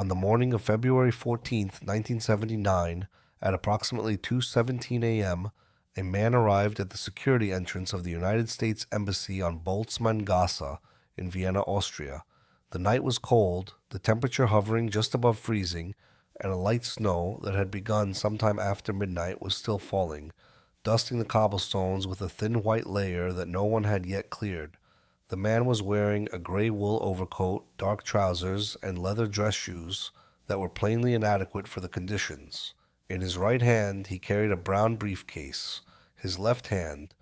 On the morning of February 14th, 1979, at approximately 2:17 a.m., a man arrived at the security entrance of the United States Embassy on Boltzmann Gasse in Vienna, Austria. The night was cold, the temperature hovering just above freezing, and a light snow that had begun sometime after midnight was still falling, dusting the cobblestones with a thin white layer that no one had yet cleared. The man was wearing a gray wool overcoat, dark trousers, and leather dress shoes that were plainly inadequate for the conditions. In his right hand he carried a brown briefcase. His left hand,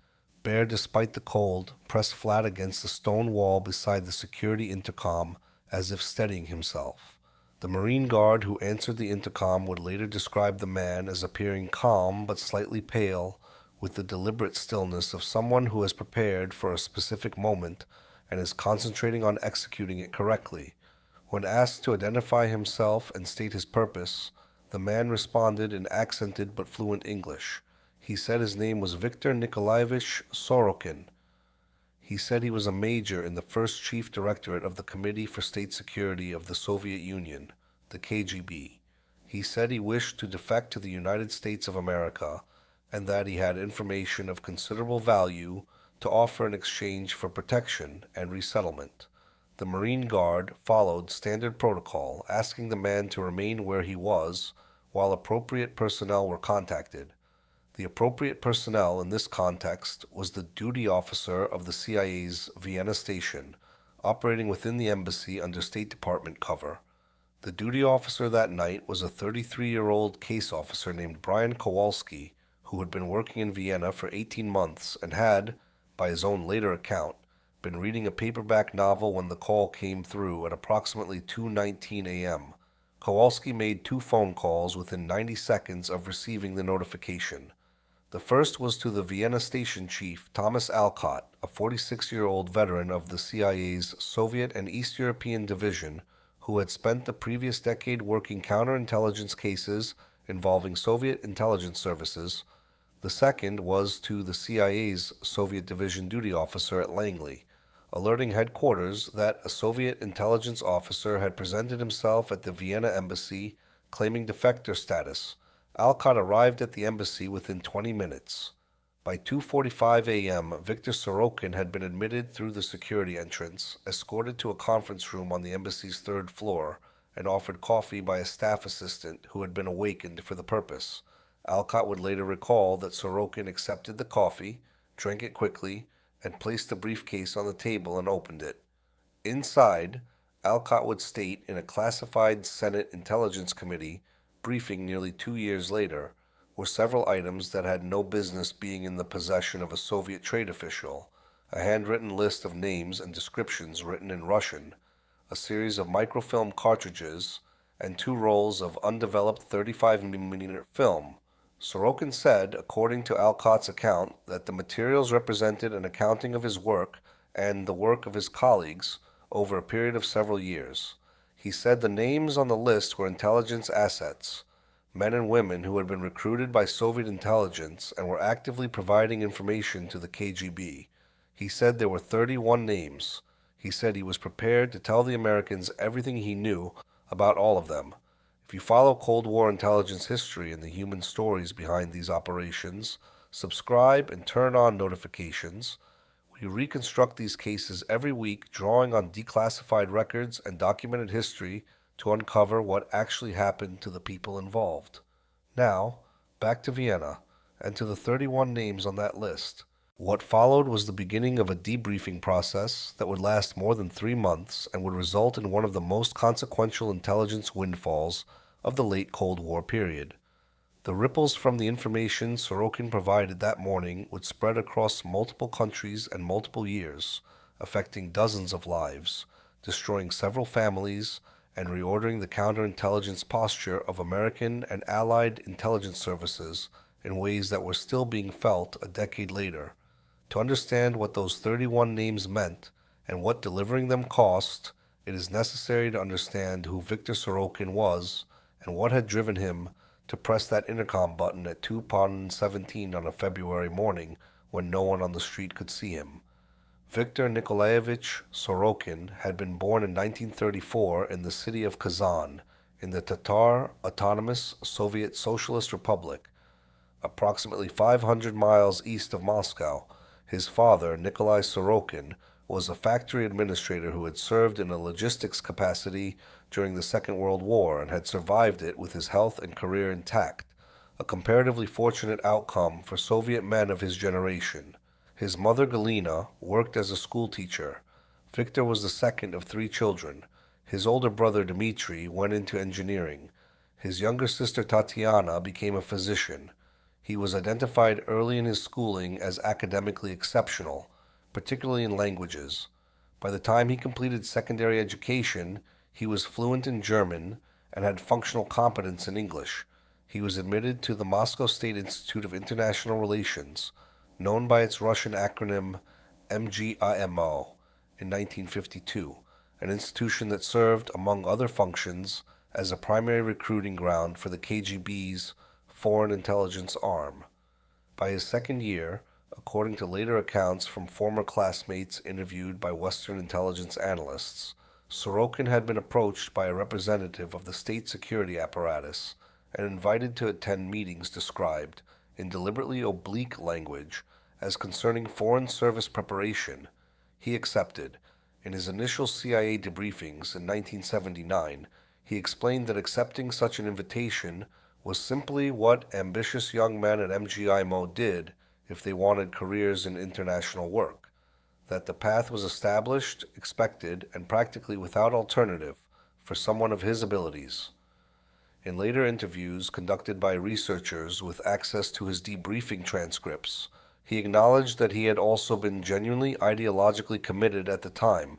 bare despite the cold, pressed flat against the stone wall beside the security intercom as if steadying himself. The Marine Guard who answered the intercom would later describe the man as appearing calm but slightly pale, with the deliberate stillness of someone who has prepared for a specific moment and is concentrating on executing it correctly. When asked to identify himself and state his purpose, the man responded in accented but fluent English. He said his name was Viktor Nikolaevich Sorokin. He said he was a major in the first chief directorate of the Committee for State Security of the Soviet Union, the KGB. He said he wished to defect to the United States of America, and that he had information of considerable value to offer in exchange for protection and resettlement. The Marine Guard followed standard protocol, asking the man to remain where he was while appropriate personnel were contacted. The appropriate personnel in this context was the duty officer of the CIA's Vienna station, operating within the embassy under State Department cover. The duty officer that night was a 33-year-old case officer named Brian Kowalski, who had been working in Vienna for 18 months and had, by his own later account, been reading a paperback novel when the call came through at approximately 2:19 a.m. Kowalski made 2 phone calls within 90 seconds of receiving the notification. The first was to the Vienna station chief, Thomas Alcott, a 46-year-old veteran of the CIA's Soviet and East European division, who had spent the previous decade working counterintelligence cases involving Soviet intelligence services. The second was to the CIA's Soviet division duty officer at Langley, alerting headquarters that a Soviet intelligence officer had presented himself at the Vienna embassy claiming defector status. Alcott arrived at the embassy within 20 minutes. By 2:45 a.m., Viktor Sorokin had been admitted through the security entrance, escorted to a conference room on the embassy's 3rd floor, and offered coffee by a staff assistant who had been awakened for the purpose. Alcott would later recall that Sorokin accepted the coffee, drank it quickly, and placed the briefcase on the table and opened it. Inside, Alcott would state in a classified Senate Intelligence Committee briefing nearly 2 years later, were several items that had no business being in the possession of a Soviet trade official, a handwritten list of names and descriptions written in Russian, a series of microfilm cartridges, and 2 rolls of undeveloped 35mm film. Sorokin said, according to Alcott's account, that the materials represented an accounting of his work and the work of his colleagues over a period of several years. He said the names on the list were intelligence assets, men and women who had been recruited by Soviet intelligence and were actively providing information to the KGB. He said there were 31 names. He said he was prepared to tell the Americans everything he knew about all of them. If you follow Cold War intelligence history and the human stories behind these operations, subscribe and turn on notifications. We reconstruct these cases every week, drawing on declassified records and documented history to uncover what actually happened to the people involved. Now, back to Vienna, and to the 31 names on that list. What followed was the beginning of a debriefing process that would last more than 3 months and would result in one of the most consequential intelligence windfalls of the late Cold War period. The ripples from the information Sorokin provided that morning would spread across multiple countries and multiple years, affecting dozens of lives, destroying several families, and reordering the counterintelligence posture of American and Allied intelligence services in ways that were still being felt a decade later. To understand what those 31 names meant and what delivering them cost, it is necessary to understand who Viktor Sorokin was and what had driven him to press that intercom button at 2:17 on a February morning when no one on the street could see him. Viktor Nikolaevich Sorokin had been born in 1934 in the city of Kazan, in the Tatar Autonomous Soviet Socialist Republic, approximately 500 miles east of Moscow. His father, Nikolai Sorokin, was a factory administrator who had served in a logistics capacity during the Second World War and had survived it with his health and career intact, a comparatively fortunate outcome for Soviet men of his generation. His mother, Galina, worked as a schoolteacher. Victor was the second of three children. His older brother, Dmitri, went into engineering. His younger sister, Tatiana, became a physician. He was identified early in his schooling as academically exceptional, particularly in languages. By the time he completed secondary education, he was fluent in German and had functional competence in English. He was admitted to the Moscow State Institute of International Relations, known by its Russian acronym MGIMO, in 1952, an institution that served, among other functions, as a primary recruiting ground for the KGB's Foreign Intelligence Arm. By his second year, according to later accounts from former classmates interviewed by Western intelligence analysts, Sorokin had been approached by a representative of the state security apparatus and invited to attend meetings described, in deliberately oblique language, as concerning foreign service preparation. He accepted. In his initial CIA debriefings in 1979, he explained that accepting such an invitation was simply what ambitious young men at MGIMO did if they wanted careers in international work, that the path was established, expected, and practically without alternative for someone of his abilities. In later interviews conducted by researchers with access to his debriefing transcripts, he acknowledged that he had also been genuinely ideologically committed at the time,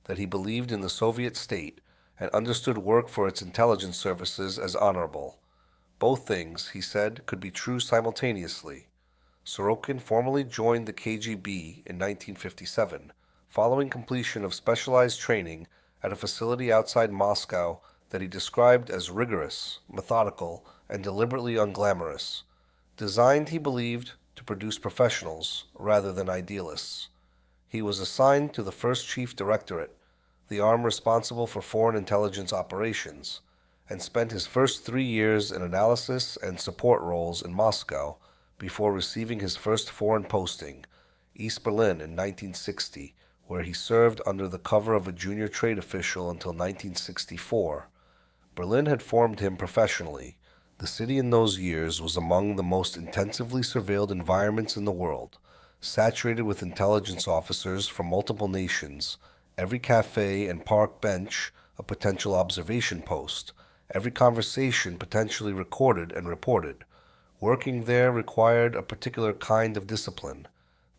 that he believed in the Soviet state and understood work for its intelligence services as honorable. Both things, he said, could be true simultaneously. Sorokin formally joined the KGB in 1957, following completion of specialized training at a facility outside Moscow that he described as rigorous, methodical, and deliberately unglamorous, designed, he believed, to produce professionals rather than idealists. He was assigned to the First Chief Directorate, the arm responsible for foreign intelligence operations, and spent his first 3 years in analysis and support roles in Moscow before receiving his first foreign posting, East Berlin, in 1960, where he served under the cover of a junior trade official until 1964. Berlin had formed him professionally. The city in those years was among the most intensively surveilled environments in the world, saturated with intelligence officers from multiple nations, every cafe and park bench a potential observation post, every conversation potentially recorded and reported. Working there required a particular kind of discipline,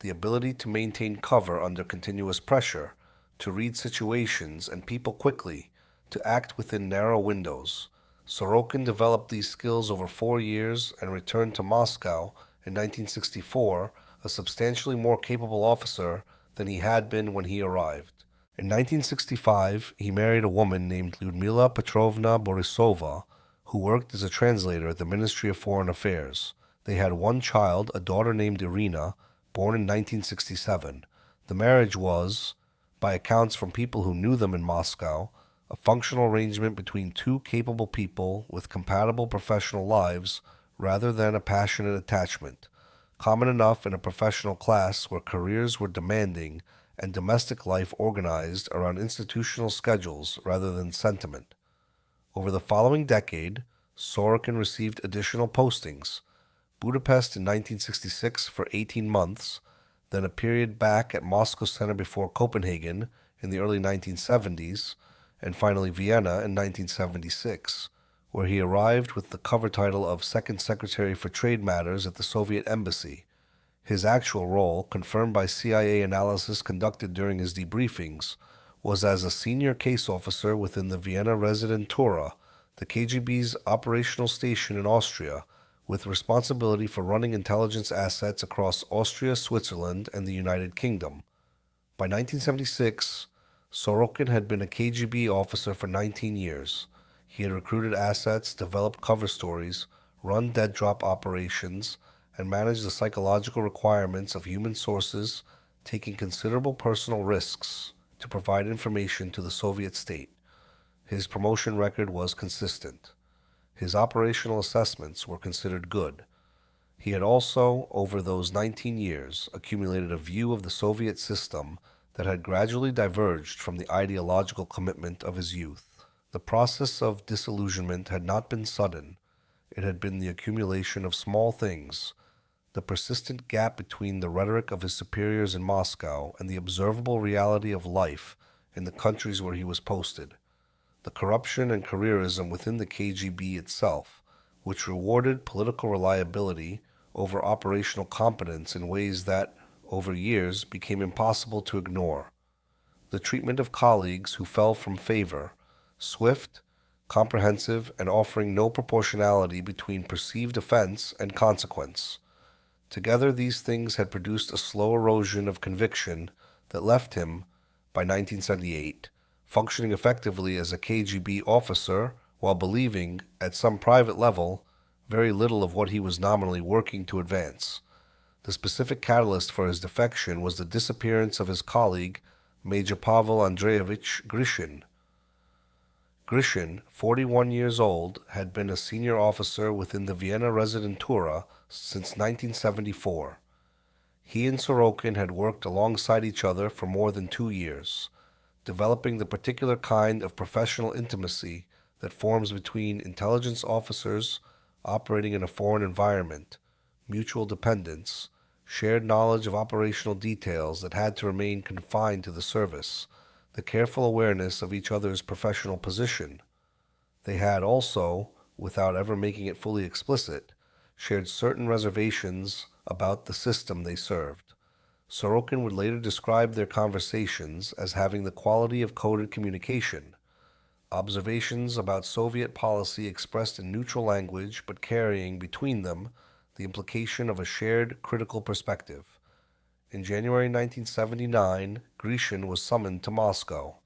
the ability to maintain cover under continuous pressure, to read situations and people quickly, to act within narrow windows. Sorokin developed these skills over 4 years and returned to Moscow in 1964 a substantially more capable officer than he had been when he arrived. In 1965, he married a woman named Lyudmila Petrovna Borisova, who worked as a translator at the Ministry of Foreign Affairs. They had one child, a daughter named Irina, born in 1967. The marriage was, by accounts from people who knew them in Moscow, a functional arrangement between two capable people with compatible professional lives rather than a passionate attachment, common enough in a professional class where careers were demanding and domestic life organized around institutional schedules rather than sentiment. Over the following decade, Sorokin received additional postings: Budapest in 1966 for 18 months, then a period back at Moscow Center before Copenhagen in the early 1970s, and finally Vienna in 1976, where he arrived with the cover title of Second Secretary for Trade Matters at the Soviet Embassy. His actual role, confirmed by CIA analysis conducted during his debriefings, was as a senior case officer within the Vienna Residentura, the KGB's operational station in Austria, with responsibility for running intelligence assets across Austria, Switzerland, and the United Kingdom. By 1976, Sorokin had been a KGB officer for 19 years. He had recruited assets, developed cover stories, run dead drop operations, and managed the psychological requirements of human sources, taking considerable personal risks to provide information to the Soviet state. His promotion record was consistent. His operational assessments were considered good. He had also, over those 19 years, accumulated a view of the Soviet system that had gradually diverged from the ideological commitment of his youth. The process of disillusionment had not been sudden. It had been the accumulation of small things, the persistent gap between the rhetoric of his superiors in Moscow and the observable reality of life in the countries where he was posted, the corruption and careerism within the KGB itself, which rewarded political reliability over operational competence in ways that, over years, became impossible to ignore. The treatment of colleagues who fell from favor, swift, comprehensive, and offering no proportionality between perceived offense and consequence. Together, these things had produced a slow erosion of conviction that left him, by 1978, functioning effectively as a KGB officer while believing, at some private level, very little of what he was nominally working to advance. The specific catalyst for his defection was the disappearance of his colleague, Major Pavel Andreevich Grishin. Grishin, 41 years old, had been a senior officer within the Vienna Residentura since 1974. He and Sorokin had worked alongside each other for more than 2 years, developing the particular kind of professional intimacy that forms between intelligence officers operating in a foreign environment, mutual dependence, shared knowledge of operational details that had to remain confined to the service, the careful awareness of each other's professional position. They had also, without ever making it fully explicit, shared certain reservations about the system they served. Sorokin would later describe their conversations as having the quality of coded communication, observations about Soviet policy expressed in neutral language but carrying between them the implication of a shared critical perspective. In January 1979, Grishin was summoned to Moscow.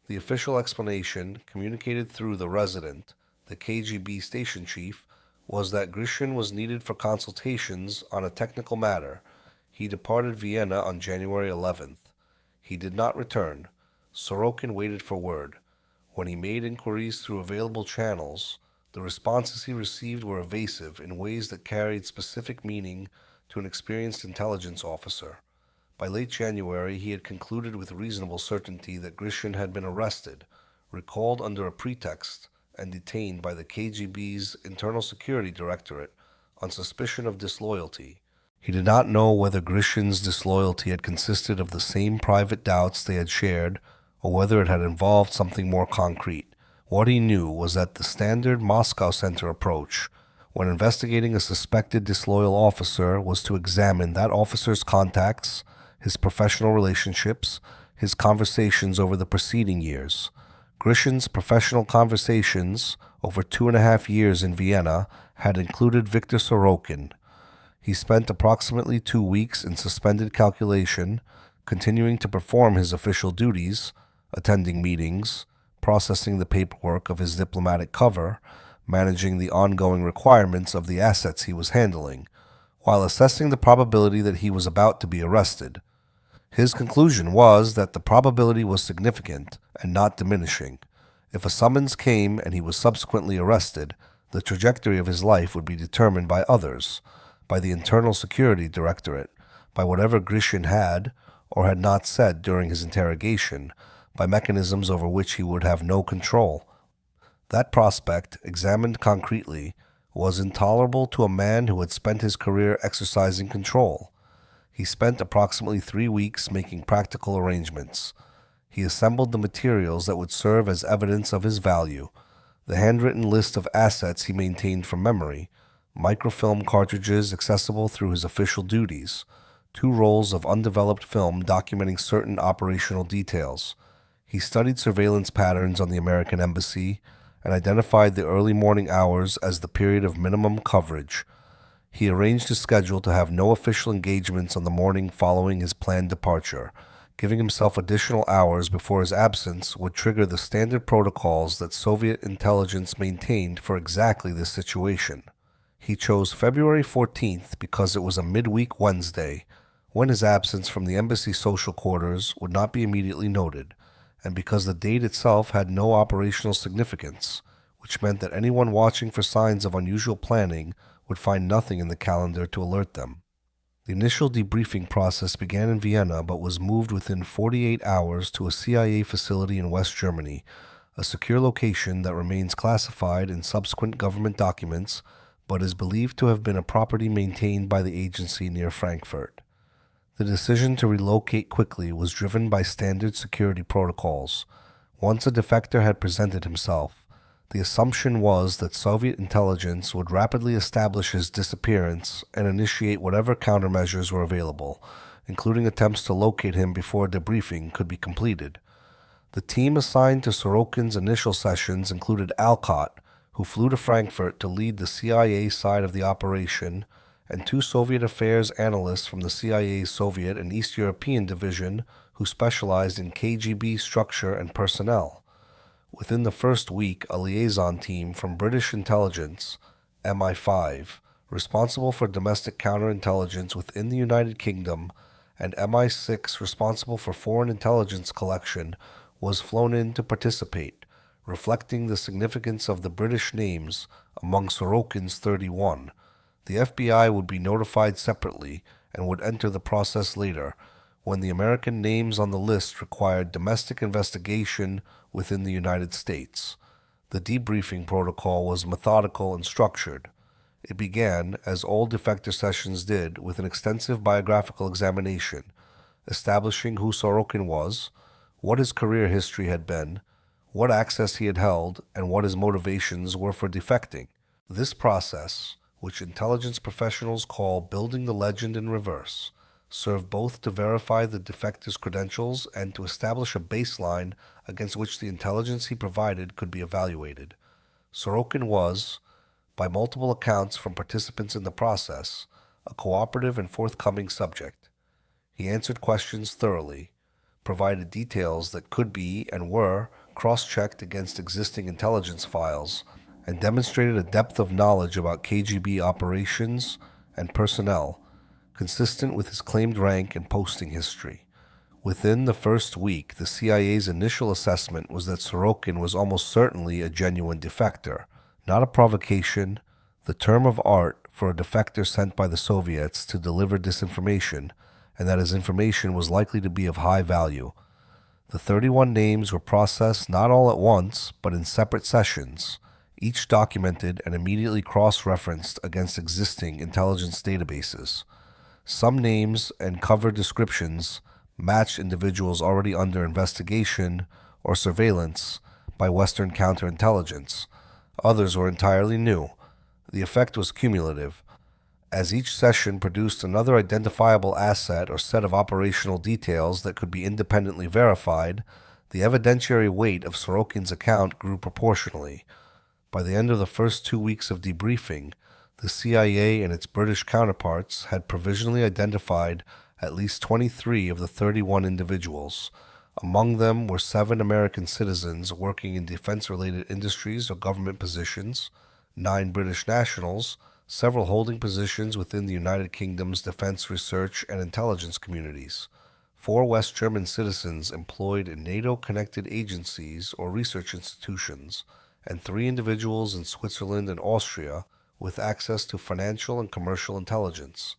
The official explanation, communicated through the resident, the KGB station chief, was that Grishin was needed for consultations on a technical matter. He departed Vienna on January 11th. He did not return. Sorokin waited for word. When he made inquiries through available channels, the responses he received were evasive in ways that carried specific meaning to an experienced intelligence officer. By late January, he had concluded with reasonable certainty that Grishin had been arrested, recalled under a pretext, and detained by the KGB's Internal Security Directorate on suspicion of disloyalty. He did not know whether Grishin's disloyalty had consisted of the same private doubts they had shared, or whether it had involved something more concrete. What he knew was that the standard Moscow Center approach, when investigating a suspected disloyal officer, was to examine that officer's contacts, his professional relationships, his conversations over the preceding years. Grishin's professional conversations over 2.5 years in Vienna had included Viktor Sorokin. He spent approximately 2 weeks in suspended calculation, continuing to perform his official duties, attending meetings, processing the paperwork of his diplomatic cover, managing the ongoing requirements of the assets he was handling, while assessing the probability that he was about to be arrested. His conclusion was that the probability was significant and not diminishing. If a summons came and he was subsequently arrested, the trajectory of his life would be determined by others, by the Internal Security Directorate, by whatever Grishin had or had not said during his interrogation, by mechanisms over which he would have no control. That prospect, examined concretely, was intolerable to a man who had spent his career exercising control. He spent approximately 3 weeks making practical arrangements. He assembled the materials that would serve as evidence of his value, the handwritten list of assets he maintained from memory, microfilm cartridges accessible through his official duties, 2 rolls of undeveloped film documenting certain operational details. He studied surveillance patterns on the American embassy and identified the early morning hours as the period of minimum coverage. He arranged his schedule to have no official engagements on the morning following his planned departure, giving himself additional hours before his absence would trigger the standard protocols that Soviet intelligence maintained for exactly this situation. He chose February 14th because it was a midweek Wednesday, when his absence from the embassy social quarters would not be immediately noted, and because the date itself had no operational significance, which meant that anyone watching for signs of unusual planning would find nothing in the calendar to alert them. The initial debriefing process began in Vienna but was moved within 48 hours to a CIA facility in West Germany, a secure location that remains classified in subsequent government documents but is believed to have been a property maintained by the agency near Frankfurt. The decision to relocate quickly was driven by standard security protocols. Once a defector had presented himself, the assumption was that Soviet intelligence would rapidly establish his disappearance and initiate whatever countermeasures were available, including attempts to locate him before debriefing could be completed. The team assigned to Sorokin's initial sessions included Alcott, who flew to Frankfurt to lead the CIA side of the operation, and two Soviet affairs analysts from the CIA's Soviet and East European division who specialized in KGB structure and personnel. Within the first week, a liaison team from British intelligence, MI5, responsible for domestic counterintelligence within the United Kingdom, and MI6, responsible for foreign intelligence collection, was flown in to participate, reflecting the significance of the British names among Sorokin's 31. The FBI would be notified separately and would enter the process later, when the American names on the list required domestic investigation within the United States. The debriefing protocol was methodical and structured. It began, as all defector sessions did, with an extensive biographical examination, establishing who Sorokin was, what his career history had been, what access he had held, and what his motivations were for defecting. This process, which intelligence professionals call building the legend in reverse, served both to verify the defector's credentials and to establish a baseline against which the intelligence he provided could be evaluated. Sorokin was, by multiple accounts from participants in the process, a cooperative and forthcoming subject. He answered questions thoroughly, provided details that could be and were cross-checked against existing intelligence files, and demonstrated a depth of knowledge about KGB operations and personnel consistent with his claimed rank and posting history. Within the first week, the CIA's initial assessment was that Sorokin was almost certainly a genuine defector, not a provocation, the term of art for a defector sent by the Soviets to deliver disinformation, and that his information was likely to be of high value. The 31 names were processed not all at once, but in separate sessions, each documented and immediately cross-referenced against existing intelligence databases. Some names and cover descriptions matched individuals already under investigation or surveillance by Western counterintelligence. Others were entirely new. The effect was cumulative. As each session produced another identifiable asset or set of operational details that could be independently verified, the evidentiary weight of Sorokin's account grew proportionally. By the end of the first 2 weeks of debriefing, the CIA and its British counterparts had provisionally identified at least 23 of the 31 individuals. Among them were 7 American citizens working in defense-related industries or government positions, 9 British nationals, several holding positions within the United Kingdom's defense research and intelligence communities, 4 West German citizens employed in NATO-connected agencies or research institutions, and 3 individuals in Switzerland and Austria with access to financial and commercial intelligence.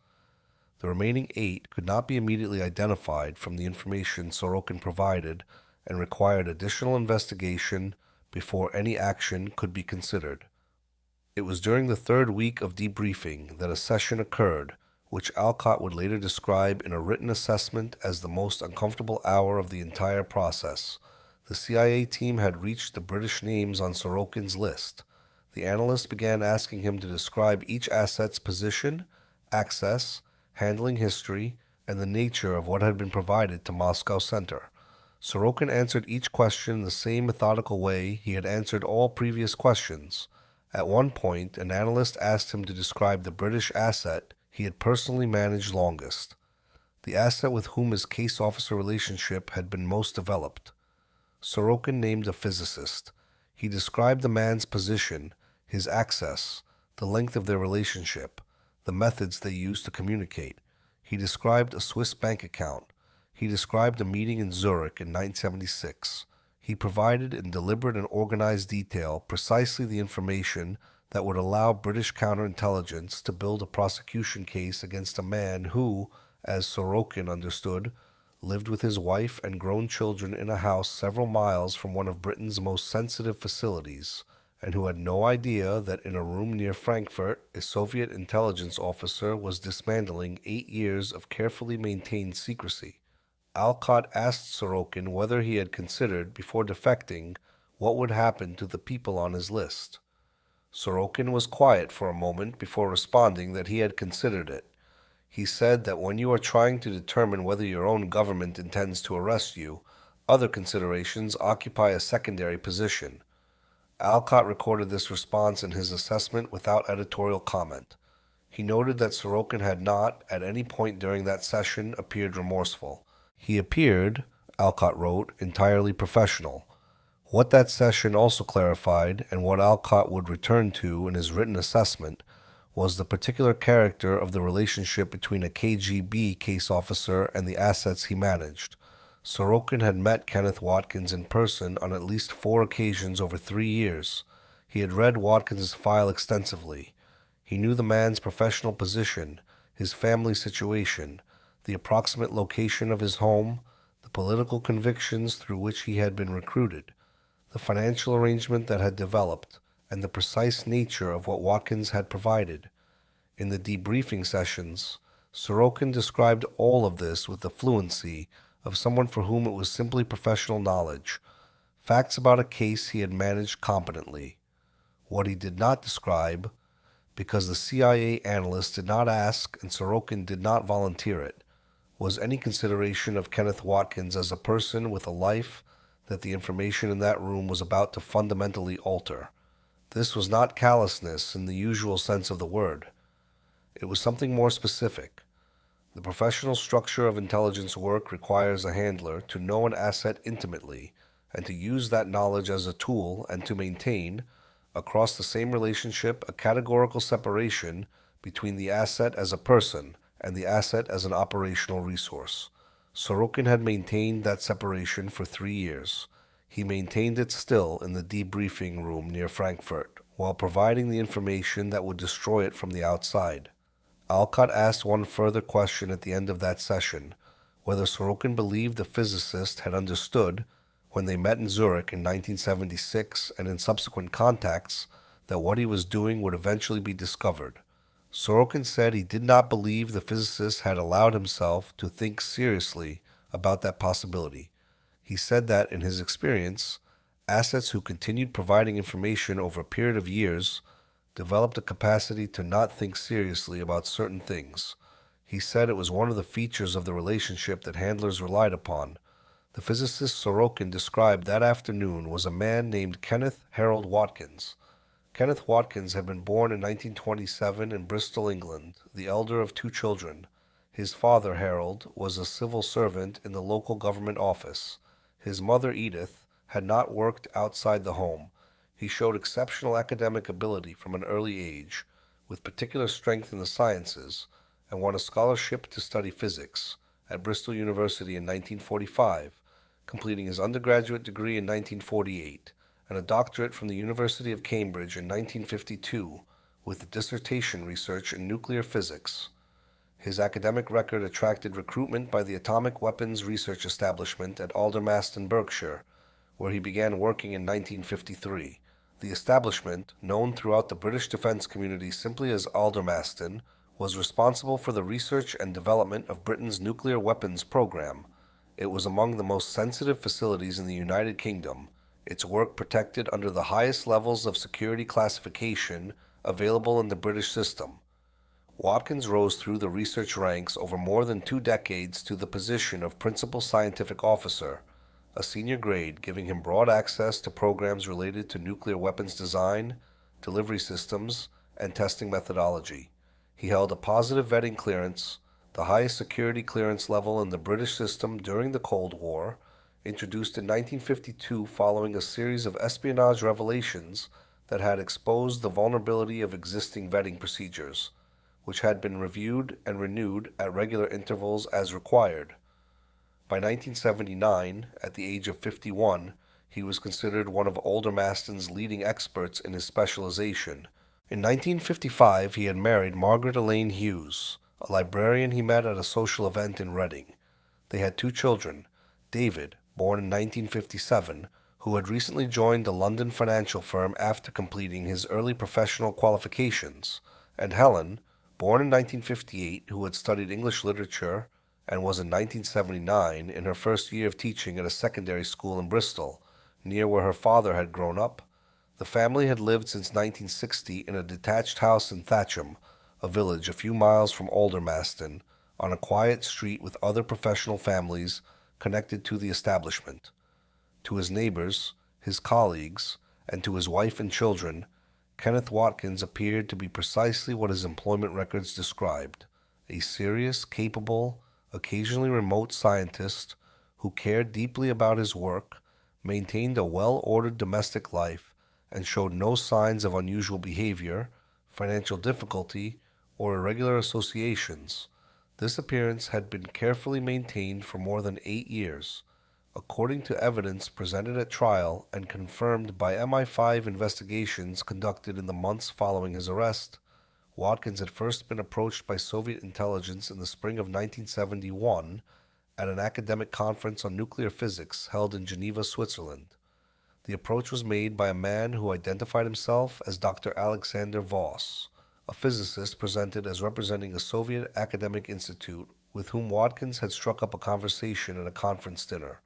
The remaining 8 could not be immediately identified from the information Sorokin provided and required additional investigation before any action could be considered. It was during the 3rd week of debriefing that a session occurred, which Alcott would later describe in a written assessment as the most uncomfortable hour of the entire process. The CIA team had reached the British names on Sorokin's list. The analyst began asking him to describe each asset's position, access, handling history, and the nature of what had been provided to Moscow Center. Sorokin answered each question in the same methodical way he had answered all previous questions. At one point, an analyst asked him to describe the British asset he had personally managed longest, the asset with whom his case officer relationship had been most developed. Sorokin named a physicist. He described the man's position, his access, the length of their relationship, the methods they used to communicate. He described a Swiss bank account. He described a meeting in Zurich in 1976. He provided in deliberate and organized detail precisely the information that would allow British counterintelligence to build a prosecution case against a man who, as Sorokin understood, lived with his wife and grown children in a house several miles from one of Britain's most sensitive facilities, and who had no idea that in a room near Frankfurt, a Soviet intelligence officer was dismantling 8 years of carefully maintained secrecy. Alcott asked Sorokin whether he had considered, before defecting, what would happen to the people on his list. Sorokin was quiet for a moment before responding that he had considered it. He said that when you are trying to determine whether your own government intends to arrest you, other considerations occupy a secondary position. Alcott recorded this response in his assessment without editorial comment. He noted that Sorokin had not, at any point during that session, appeared remorseful. He appeared, Alcott wrote, entirely professional. What that session also clarified, and what Alcott would return to in his written assessment, was the particular character of the relationship between a KGB case officer and the assets he managed. Sorokin had met Kenneth Watkins in person on at least 4 occasions over 3 years. He had read Watkins's file extensively. He knew the man's professional position, his family situation, the approximate location of his home, the political convictions through which he had been recruited, the financial arrangement that had developed, and the precise nature of what Watkins had provided. In the debriefing sessions, Sorokin described all of this with the fluency of someone for whom it was simply professional knowledge, facts about a case he had managed competently. What he did not describe, because the CIA analyst did not ask and Sorokin did not volunteer it, was any consideration of Kenneth Watkins as a person with a life that the information in that room was about to fundamentally alter. This was not callousness in the usual sense of the word. It was something more specific. The professional structure of intelligence work requires a handler to know an asset intimately and to use that knowledge as a tool and to maintain, across the same relationship, a categorical separation between the asset as a person and the asset as an operational resource. Sorokin had maintained that separation for 3 years. He maintained it still in the debriefing room near Frankfurt, while providing the information that would destroy it from the outside. Alcott asked one further question at the end of that session, whether Sorokin believed the physicist had understood, when they met in Zurich in 1976 and in subsequent contacts, that what he was doing would eventually be discovered. Sorokin said he did not believe the physicist had allowed himself to think seriously about that possibility. He said that, in his experience, assets who continued providing information over a period of years developed a capacity to not think seriously about certain things. He said it was one of the features of the relationship that handlers relied upon. The physicist Sorokin described that afternoon was a man named Kenneth Harold Watkins. Kenneth Watkins had been born in 1927 in Bristol, England, the elder of 2 children. His father, Harold, was a civil servant in the local government office. His mother, Edith, had not worked outside the home. He showed exceptional academic ability from an early age, with particular strength in the sciences, and won a scholarship to study physics at Bristol University in 1945, completing his undergraduate degree in 1948, and a doctorate from the University of Cambridge in 1952, with dissertation research in nuclear physics. His academic record attracted recruitment by the Atomic Weapons Research Establishment at Aldermaston, Berkshire, where he began working in 1953. The establishment, known throughout the British defense community simply as Aldermaston, was responsible for the research and development of Britain's nuclear weapons program. It was among the most sensitive facilities in the United Kingdom, its work protected under the highest levels of security classification available in the British system. Watkins rose through the research ranks over more than 2 decades to the position of Principal Scientific Officer, a senior grade giving him broad access to programs related to nuclear weapons design, delivery systems, and testing methodology. He held a positive vetting clearance, the highest security clearance level in the British system during the Cold War, introduced in 1952 following a series of espionage revelations that had exposed the vulnerability of existing vetting procedures, which had been reviewed and renewed at regular intervals as required. By 1979, at the age of 51, He was considered one of Aldermaston's leading experts in his specialization. In 1955, he had married Margaret Elaine Hughes, a librarian he met at a social event in Reading. They had two children, David, born in 1957, who had recently joined a London financial firm after completing his early professional qualifications, and Helen, born in 1958, who had studied English literature and was in 1979 in her first year of teaching at a secondary school in Bristol, near where her father had grown up. The family had lived since 1960 in a detached house in Thatcham, a village a few miles from Aldermaston, on a quiet street with other professional families connected to the establishment. To his neighbors, his colleagues, and to his wife and children, Kenneth Watkins appeared to be precisely what his employment records described: a serious, capable, occasionally remote scientist who cared deeply about his work, maintained a well-ordered domestic life, and showed no signs of unusual behavior, financial difficulty, or irregular associations. This appearance had been carefully maintained for more than 8 years. According to evidence presented at trial and confirmed by MI5 investigations conducted in the months following his arrest, Watkins had first been approached by Soviet intelligence in the spring of 1971 at an academic conference on nuclear physics held in Geneva, Switzerland. The approach was made by a man who identified himself as Dr. Alexander Voss, a physicist presented as representing a Soviet academic institute with whom Watkins had struck up a conversation at a conference dinner.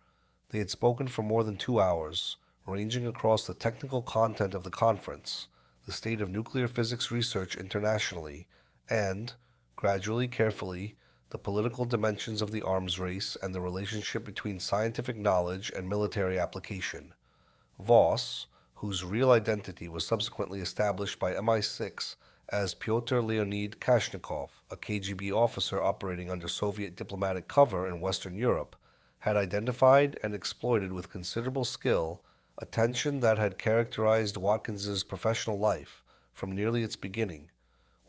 They had spoken for more than 2 hours, ranging across the technical content of the conference, the state of nuclear physics research internationally, and, gradually, carefully, the political dimensions of the arms race and the relationship between scientific knowledge and military application. Voss, whose real identity was subsequently established by MI6 as Pyotr Leonid Kashnikov, a KGB officer operating under Soviet diplomatic cover in Western Europe, had identified and exploited with considerable skill a tension that had characterized Watkins's professional life from nearly its beginning.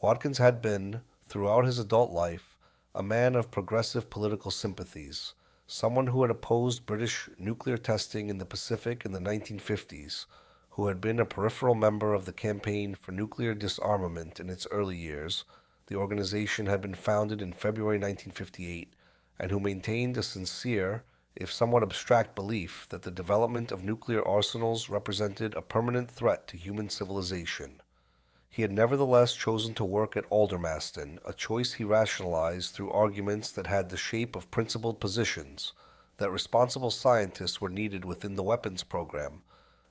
Watkins had been, throughout his adult life, a man of progressive political sympathies, someone who had opposed British nuclear testing in the Pacific in the 1950s, who had been a peripheral member of the Campaign for Nuclear Disarmament in its early years. The organization had been founded in February 1958, and who maintained a sincere, if somewhat abstract, belief that the development of nuclear arsenals represented a permanent threat to human civilization. He had nevertheless chosen to work at Aldermaston, a choice he rationalized through arguments that had the shape of principled positions, that responsible scientists were needed within the weapons program,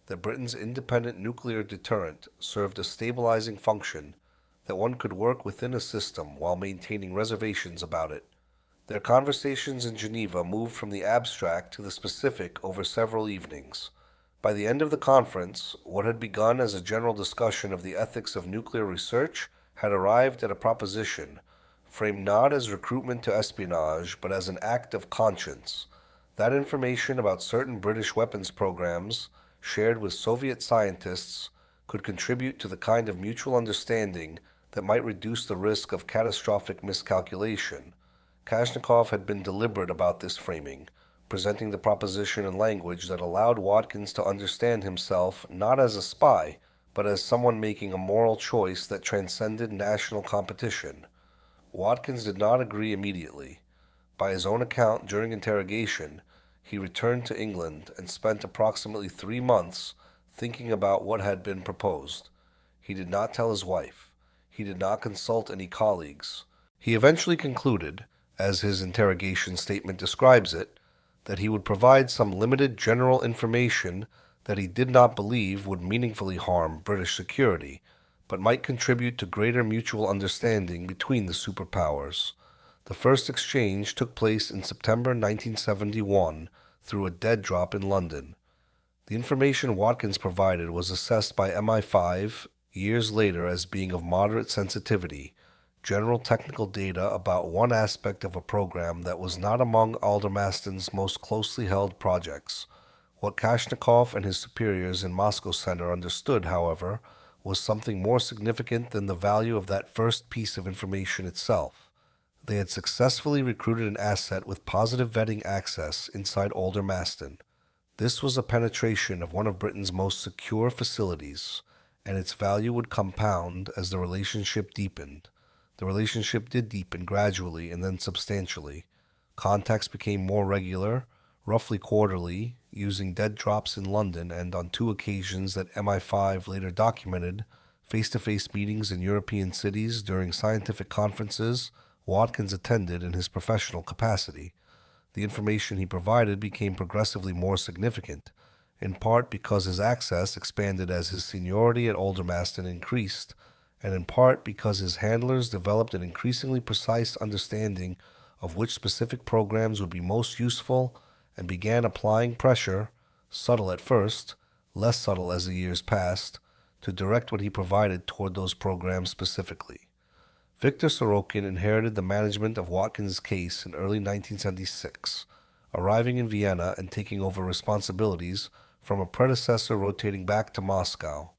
that Britain's independent nuclear deterrent served a stabilizing function, that one could work within a system while maintaining reservations about it. Their conversations in Geneva moved from the abstract to the specific over several evenings. By the end of the conference, what had begun as a general discussion of the ethics of nuclear research had arrived at a proposition, framed not as recruitment to espionage, but as an act of conscience. That information about certain British weapons programs, shared with Soviet scientists, could contribute to the kind of mutual understanding that might reduce the risk of catastrophic miscalculation. Kashnikov had been deliberate about this framing, presenting the proposition in language that allowed Watkins to understand himself not as a spy, but as someone making a moral choice that transcended national competition. Watkins did not agree immediately. By his own account, during interrogation, he returned to England and spent approximately 3 months thinking about what had been proposed. He did not tell his wife. He did not consult any colleagues. He eventually concluded, as his interrogation statement describes it, that he would provide some limited general information that he did not believe would meaningfully harm British security, but might contribute to greater mutual understanding between the superpowers. The first exchange took place in September 1971 through a dead drop in London. The information Watkins provided was assessed by MI5 years later as being of moderate sensitivity, general technical data about one aspect of a program that was not among Aldermaston's most closely held projects. What Kashnikov and his superiors in Moscow Center understood, however, was something more significant than the value of that first piece of information itself. They had successfully recruited an asset with positive vetting access inside Aldermaston. This was a penetration of one of Britain's most secure facilities, and its value would compound as the relationship deepened. The relationship did deepen gradually and then substantially. Contacts became more regular, roughly quarterly, using dead drops in London and on two occasions that MI5 later documented, face-to-face meetings in European cities during scientific conferences Watkins attended in his professional capacity. The information he provided became progressively more significant, in part because his access expanded as his seniority at Aldermaston increased, and in part because his handlers developed an increasingly precise understanding of which specific programs would be most useful and began applying pressure, subtle at first, less subtle as the years passed, to direct what he provided toward those programs specifically. Victor Sorokin inherited the management of Watkins' case in early 1976, arriving in Vienna and taking over responsibilities from a predecessor rotating back to Moscow.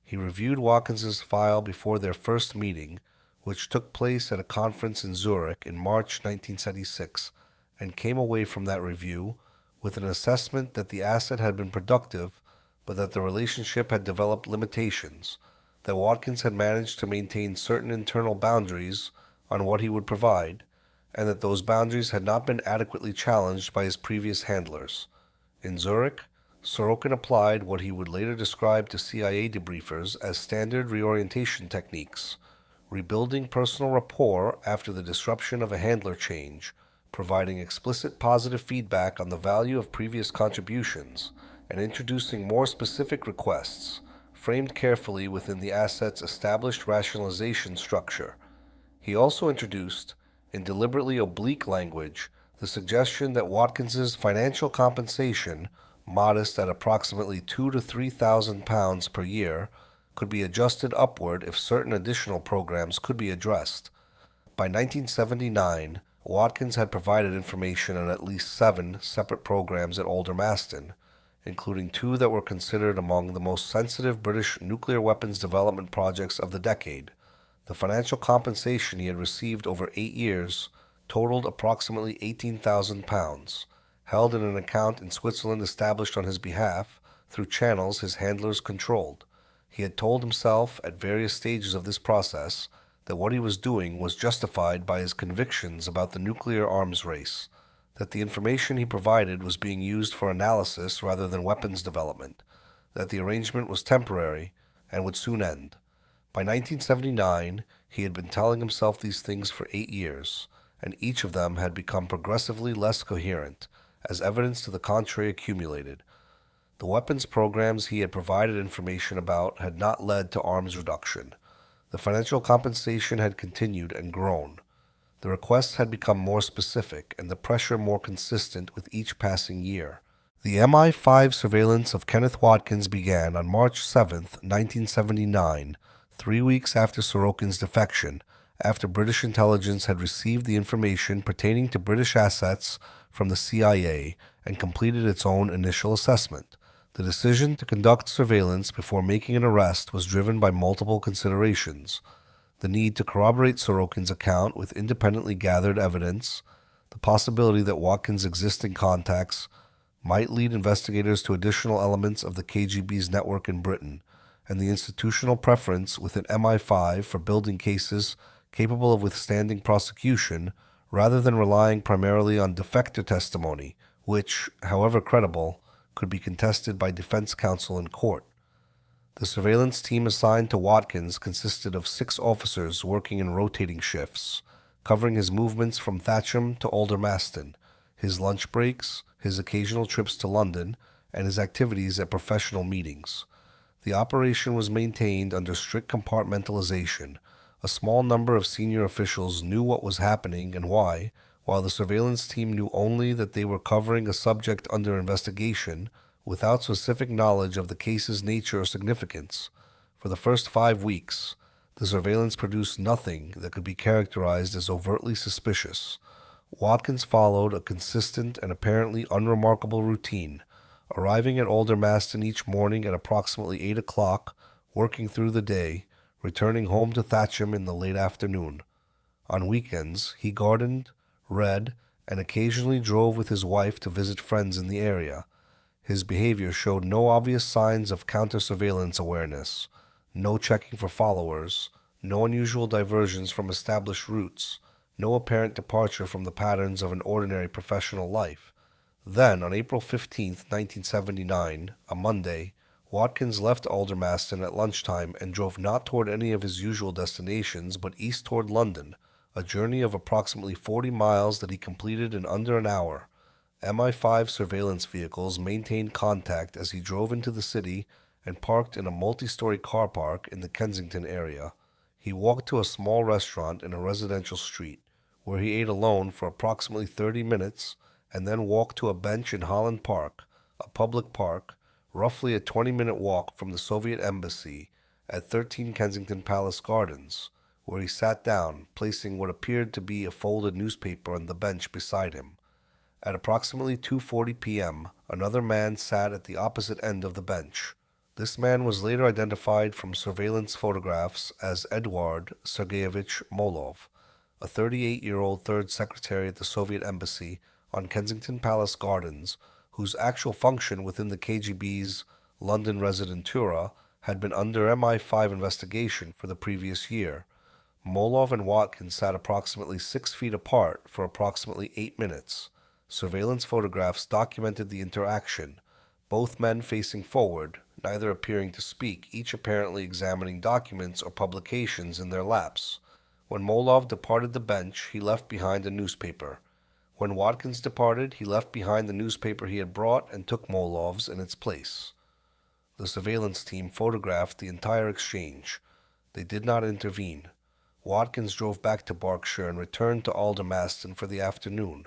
He reviewed Watkins' file before their first meeting, which took place at a conference in Zurich in March 1976, and came away from that review with an assessment that the asset had been productive, but that the relationship had developed limitations, that Watkins had managed to maintain certain internal boundaries on what he would provide, and that those boundaries had not been adequately challenged by his previous handlers. In Zurich, Sorokin applied what he would later describe to CIA debriefers as standard reorientation techniques, rebuilding personal rapport after the disruption of a handler change, providing explicit positive feedback on the value of previous contributions, and introducing more specific requests, framed carefully within the asset's established rationalization structure. He also introduced, in deliberately oblique language, the suggestion that Watkins's financial compensation, modest at approximately £2,000 to £3,000 per year, could be adjusted upward if certain additional programs could be addressed. By 1979, Watkins had provided information on at least 7 separate programs at Aldermaston, including 2 that were considered among the most sensitive British nuclear weapons development projects of the decade. The financial compensation he had received over 8 years totaled approximately £18,000, held in an account in Switzerland established on his behalf through channels his handlers controlled. He had told himself at various stages of this process that what he was doing was justified by his convictions about the nuclear arms race, that the information he provided was being used for analysis rather than weapons development, that the arrangement was temporary and would soon end. By 1979, he had been telling himself these things for 8 years, and each of them had become progressively less coherent, as evidence to the contrary accumulated. The weapons programs he had provided information about had not led to arms reduction. The financial compensation had continued and grown. The requests had become more specific and the pressure more consistent with each passing year. The MI5 surveillance of Kenneth Watkins began on March 7, 1979, 3 weeks after Sorokin's defection, after British intelligence had received the information pertaining to British assets from the CIA and completed its own initial assessment. The decision to conduct surveillance before making an arrest was driven by multiple considerations: the need to corroborate Sorokin's account with independently gathered evidence, the possibility that Watkins' existing contacts might lead investigators to additional elements of the KGB's network in Britain, and the institutional preference within MI5 for building cases capable of withstanding prosecution rather than relying primarily on defector testimony, which, however credible, could be contested by defense counsel in court. The surveillance team assigned to Watkins consisted of 6 officers working in rotating shifts, covering his movements from Thatcham to Aldermaston, his lunch breaks, his occasional trips to London, and his activities at professional meetings. The operation was maintained under strict compartmentalization. A small number of senior officials knew what was happening and why, while the surveillance team knew only that they were covering a subject under investigation without specific knowledge of the case's nature or significance. For the first 5 weeks, the surveillance produced nothing that could be characterized as overtly suspicious. Watkins followed a consistent and apparently unremarkable routine, arriving at Aldermaston each morning at approximately 8 o'clock, working through the day, returning home to Thatcham in the late afternoon. On weekends, he gardened, read, and occasionally drove with his wife to visit friends in the area. His behavior showed no obvious signs of counter-surveillance awareness, no checking for followers, no unusual diversions from established routes, no apparent departure from the patterns of an ordinary professional life. Then, on April 15, 1979, a Monday, Watkins left Aldermaston at lunchtime and drove not toward any of his usual destinations, but east toward London, a journey of approximately 40 miles that he completed in under an hour. MI5 surveillance vehicles maintained contact as he drove into the city and parked in a multi-story car park in the Kensington area. He walked to a small restaurant in a residential street, where he ate alone for approximately 30 minutes, and then walked to a bench in Holland Park, a public park, roughly a 20-minute walk from the Soviet Embassy at 13 Kensington Palace Gardens, where he sat down, placing what appeared to be a folded newspaper on the bench beside him. At approximately 2:40 p.m., another man sat at the opposite end of the bench. This man was later identified from surveillance photographs as Eduard Sergeyevich Molov, a 38-year-old third secretary at the Soviet Embassy on Kensington Palace Gardens, whose actual function within the KGB's London Residentura had been under MI5 investigation for the previous year. Molov and Watkins sat approximately 6 feet apart for approximately 8 minutes. Surveillance photographs documented the interaction, both men facing forward, neither appearing to speak, each apparently examining documents or publications in their laps. When Molov departed the bench, he left behind a newspaper. When Watkins departed, he left behind the newspaper he had brought and took Molov's in its place. The surveillance team photographed the entire exchange. They did not intervene. Watkins drove back to Berkshire and returned to Aldermaston for the afternoon,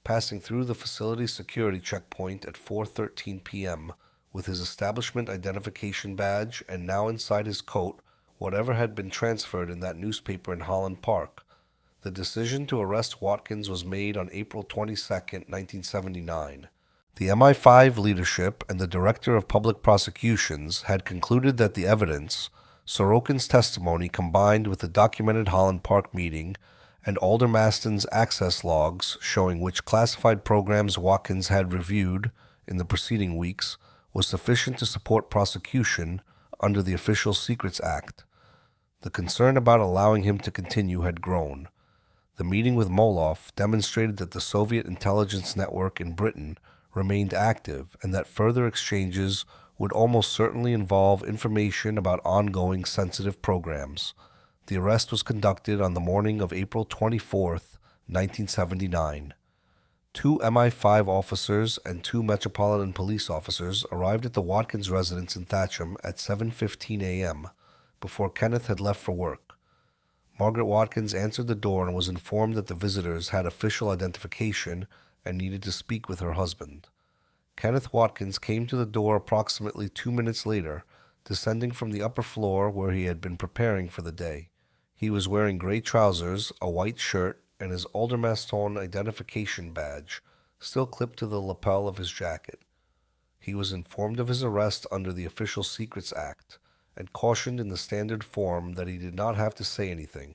passing through the facility security checkpoint at 4:13 p.m. with his establishment identification badge and now inside his coat whatever had been transferred in that newspaper in Holland Park. The decision to arrest Watkins was made on April 22, 1979. The MI5 leadership and the Director of Public Prosecutions had concluded that the evidence, Sorokin's testimony combined with the documented Holland Park meeting, and Aldermaston's access logs showing which classified programs Watkins had reviewed in the preceding weeks, was sufficient to support prosecution under the Official Secrets Act. The concern about allowing him to continue had grown. The meeting with Molov demonstrated that the Soviet intelligence network in Britain remained active and that further exchanges would almost certainly involve information about ongoing sensitive programs. The arrest was conducted on the morning of April 24, 1979. 2 MI5 officers and 2 Metropolitan Police officers arrived at the Watkins residence in Thatcham at 7:15 a.m., before Kenneth had left for work. Margaret Watkins answered the door and was informed that the visitors had official identification and needed to speak with her husband. Kenneth Watkins came to the door approximately 2 minutes later, descending from the upper floor where he had been preparing for the day. He was wearing gray trousers, a white shirt, and his Aldermaston identification badge, still clipped to the lapel of his jacket. He was informed of his arrest under the Official Secrets Act, and cautioned in the standard form that he did not have to say anything.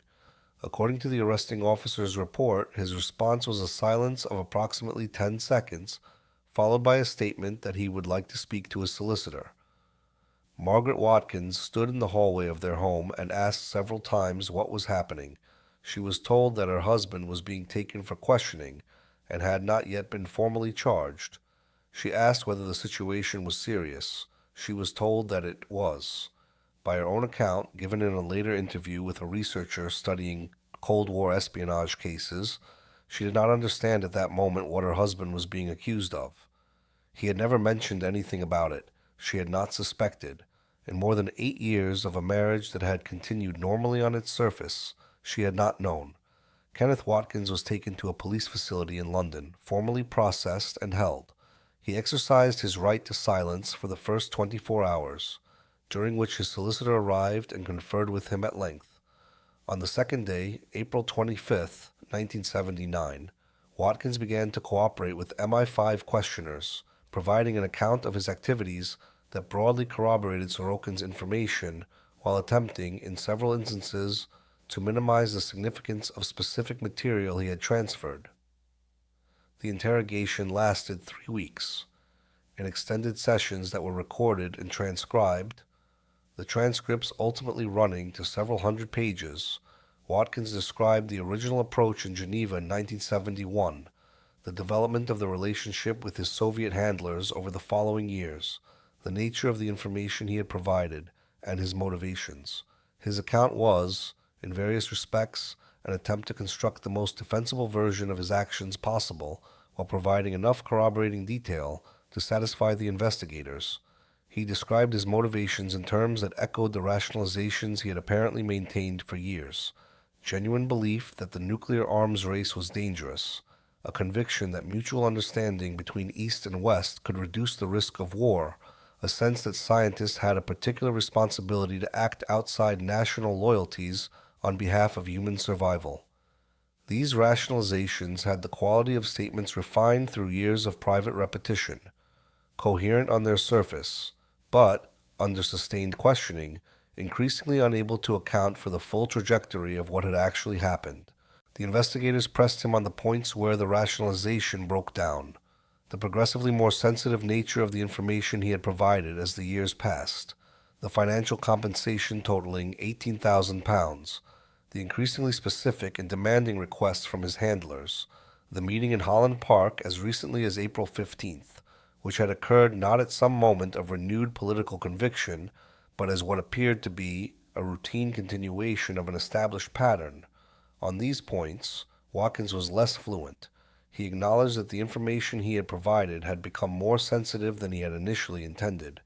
According to the arresting officer's report, his response was a silence of approximately 10 seconds, followed by a statement that he would like to speak to his solicitor. Margaret Watkins stood in the hallway of their home and asked several times what was happening. She was told that her husband was being taken for questioning and had not yet been formally charged. She asked whether the situation was serious. She was told that it was. By her own account, given in a later interview with a researcher studying Cold War espionage cases, she did not understand at that moment what her husband was being accused of. He had never mentioned anything about it. She had not suspected. In more than 8 years of a marriage that had continued normally on its surface, she had not known. Kenneth Watkins was taken to a police facility in London, formally processed and held. He exercised his right to silence for the first 24 hours, during which his solicitor arrived and conferred with him at length. On the second day, April 25, 1979, Watkins began to cooperate with MI5 questioners, providing an account of his activities that broadly corroborated Sorokin's information while attempting, in several instances, to minimize the significance of specific material he had transferred. The interrogation lasted 3 weeks. in extended sessions that were recorded and transcribed, the transcripts ultimately running to several hundred pages. Watkins described the original approach in Geneva in 1971, the development of the relationship with his Soviet handlers over the following years, the nature of the information he had provided, and his motivations. His account was, in various respects, an attempt to construct the most defensible version of his actions possible while providing enough corroborating detail to satisfy the investigators. He described his motivations in terms that echoed the rationalizations he had apparently maintained for years. Genuine belief that the nuclear arms race was dangerous, a conviction that mutual understanding between East and West could reduce the risk of war, a sense that scientists had a particular responsibility to act outside national loyalties on behalf of human survival. These rationalizations had the quality of statements refined through years of private repetition, coherent on their surface, but, under sustained questioning, increasingly unable to account for the full trajectory of what had actually happened. The investigators pressed him on the points where the rationalization broke down, the progressively more sensitive nature of the information he had provided as the years passed, the financial compensation totaling £18,000, the increasingly specific and demanding requests from his handlers, the meeting in Holland Park as recently as April 15th, which had occurred not at some moment of renewed political conviction, but as what appeared to be a routine continuation of an established pattern. On these points, Watkins was less fluent. He acknowledged that the information he had provided had become more sensitive than he had initially intended.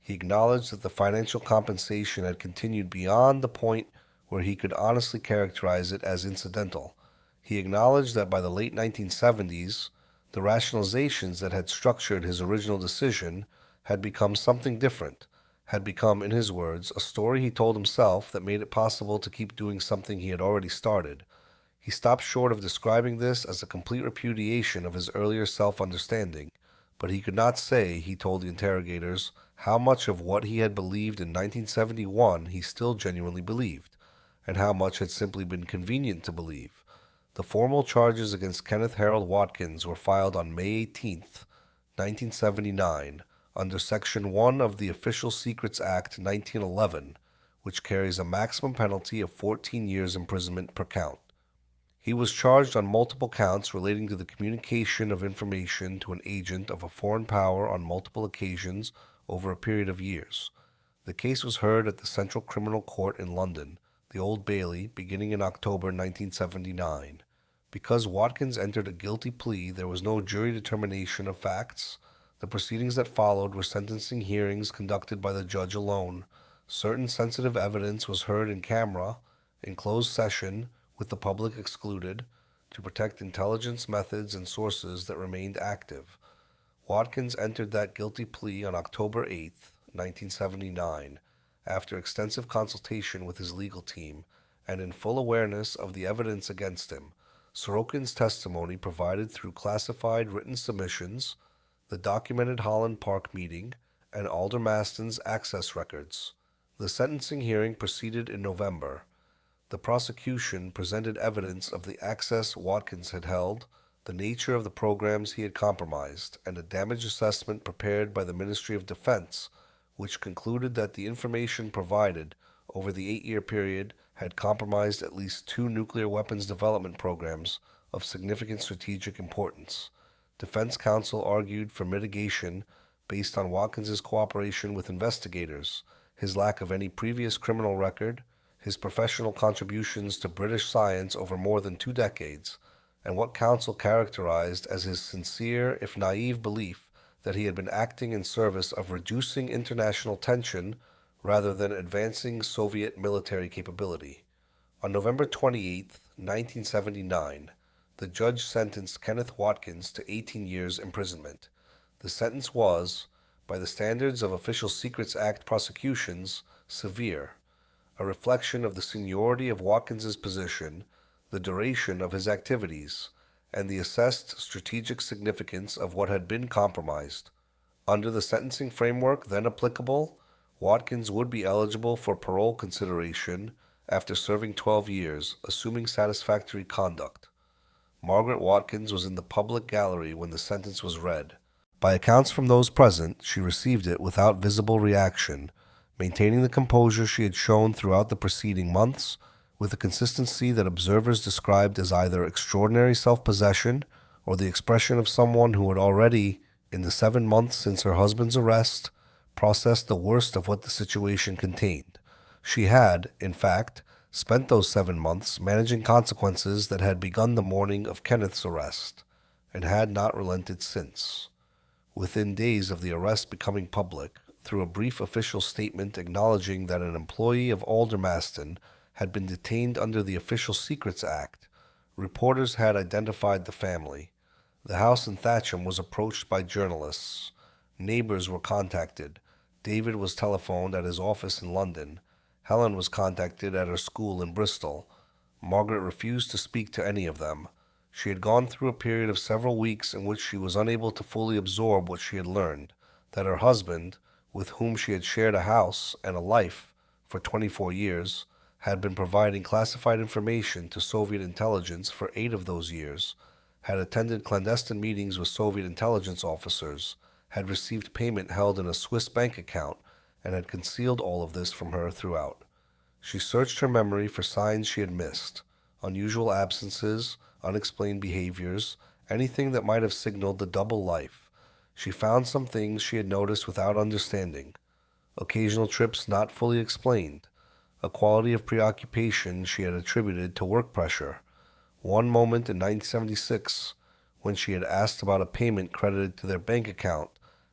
He acknowledged that the financial compensation had continued beyond the point where he could honestly characterize it as incidental. He acknowledged that by the late 1970s, the rationalizations that had structured his original decision had become something different, had become, in his words, a story he told himself that made it possible to keep doing something he had already started. He stopped short of describing this as a complete repudiation of his earlier self-understanding, but he could not say, he told the interrogators, how much of what he had believed in 1971 he still genuinely believed, and how much had simply been convenient to believe. The formal charges against Kenneth Harold Watkins were filed on May 18, 1979, under Section 1 of the Official Secrets Act 1911, which carries a maximum penalty of 14 years imprisonment per count. He was charged on multiple counts relating to the communication of information to an agent of a foreign power on multiple occasions over a period of years. The case was heard at the Central Criminal Court in London, the Old Bailey, beginning in October 1979. Because Watkins entered a guilty plea, there was no jury determination of facts. The proceedings that followed were sentencing hearings conducted by the judge alone. Certain sensitive evidence was heard in camera, in closed session, with the public excluded, to protect intelligence methods and sources that remained active. Watkins entered that guilty plea on October 8, 1979, after extensive consultation with his legal team and in full awareness of the evidence against him. Sorokin's testimony provided through classified written submissions, the documented Holland Park meeting, and Aldermaston's access records. The sentencing hearing proceeded in November. The prosecution presented evidence of the access Watkins had held, the nature of the programs he had compromised, and a damage assessment prepared by the Ministry of Defense, which concluded that the information provided over the 8-year period had compromised at least 2 nuclear weapons development programs of significant strategic importance. Defense counsel argued for mitigation based on Watkins's cooperation with investigators, his lack of any previous criminal record, his professional contributions to British science over more than 2 decades, and what counsel characterized as his sincere, if naive, belief that he had been acting in service of reducing international tension rather than advancing Soviet military capability. On November 28, 1979, the judge sentenced Kenneth Watkins to 18 years imprisonment. The sentence was, by the standards of Official Secrets Act prosecutions, severe, a reflection of the seniority of Watkins's position, the duration of his activities, and the assessed strategic significance of what had been compromised. Under the sentencing framework then applicable, Watkins would be eligible for parole consideration after serving 12 years, assuming satisfactory conduct. Margaret Watkins was in the public gallery when the sentence was read. By accounts from those present, she received it without visible reaction, maintaining the composure she had shown throughout the preceding months, with a consistency that observers described as either extraordinary self-possession or the expression of someone who had already, in the 7 months since her husband's arrest, processed the worst of what the situation contained. She had, in fact, spent those 7 months managing consequences that had begun the morning of Kenneth's arrest, and had not relented since. Within days of the arrest becoming public, through a brief official statement acknowledging that an employee of Aldermaston had been detained under the Official Secrets Act, reporters had identified the family. The house in Thatcham was approached by journalists. Neighbors were contacted. David was telephoned at his office in London. Helen was contacted at her school in Bristol. Margaret refused to speak to any of them. She had gone through a period of several weeks in which she was unable to fully absorb what she had learned, that her husband, with whom she had shared a house and a life for 24 years, had been providing classified information to Soviet intelligence for 8 of those years, had attended clandestine meetings with Soviet intelligence officers, had received payment held in a Swiss bank account, and had concealed all of this from her throughout. She searched her memory for signs she had missed, unusual absences, unexplained behaviors, anything that might have signaled the double life. She found some things she had noticed without understanding, occasional trips not fully explained, a quality of preoccupation she had attributed to work pressure. One moment in 1976, when she had asked about a payment credited to their bank account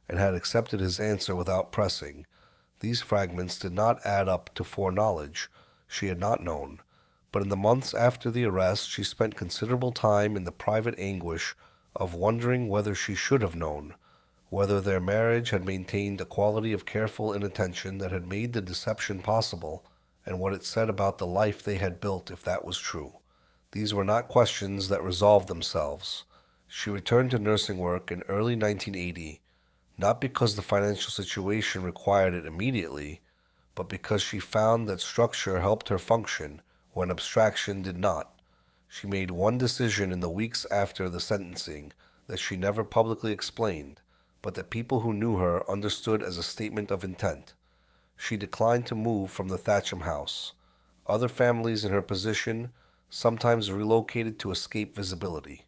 and had accepted his answer without pressing. These fragments did not add up to foreknowledge. She had not known. But in the months after the arrest, she spent considerable time in the private anguish of wondering whether she should have known, whether their marriage had maintained a quality of careful inattention that had made the deception possible, and what it said about the life they had built if that was true. These were not questions that resolved themselves. She returned to nursing work in early 1980, not because the financial situation required it immediately, but because she found that structure helped her function when abstraction did not. She made one decision in the weeks after the sentencing that she never publicly explained, but that people who knew her understood as a statement of intent. She declined to move from the Thatcham house. Other families in her position sometimes relocated to escape visibility.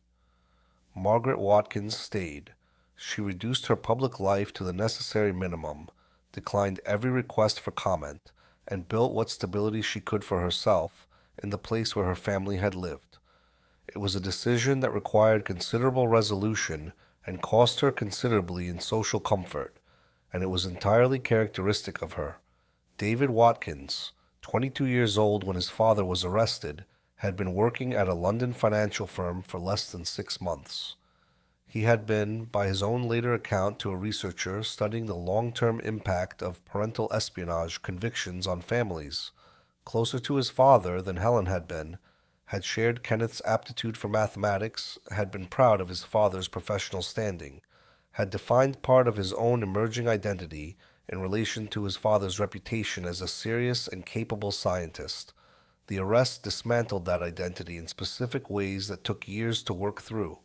Margaret Watkins stayed. She reduced her public life to the necessary minimum, declined every request for comment, and built what stability she could for herself in the place where her family had lived. It was a decision that required considerable resolution and cost her considerably in social comfort, and it was entirely characteristic of her. David Watkins, 22 years old when his father was arrested, had been working at a London financial firm for less than 6 months. He had been, by his own later account to a researcher, studying the long-term impact of parental espionage convictions on families. Closer to his father than Helen had been, had shared Kenneth's aptitude for mathematics, had been proud of his father's professional standing, had defined part of his own emerging identity in relation to his father's reputation as a serious and capable scientist. The arrest dismantled that identity in specific ways that took years to work through.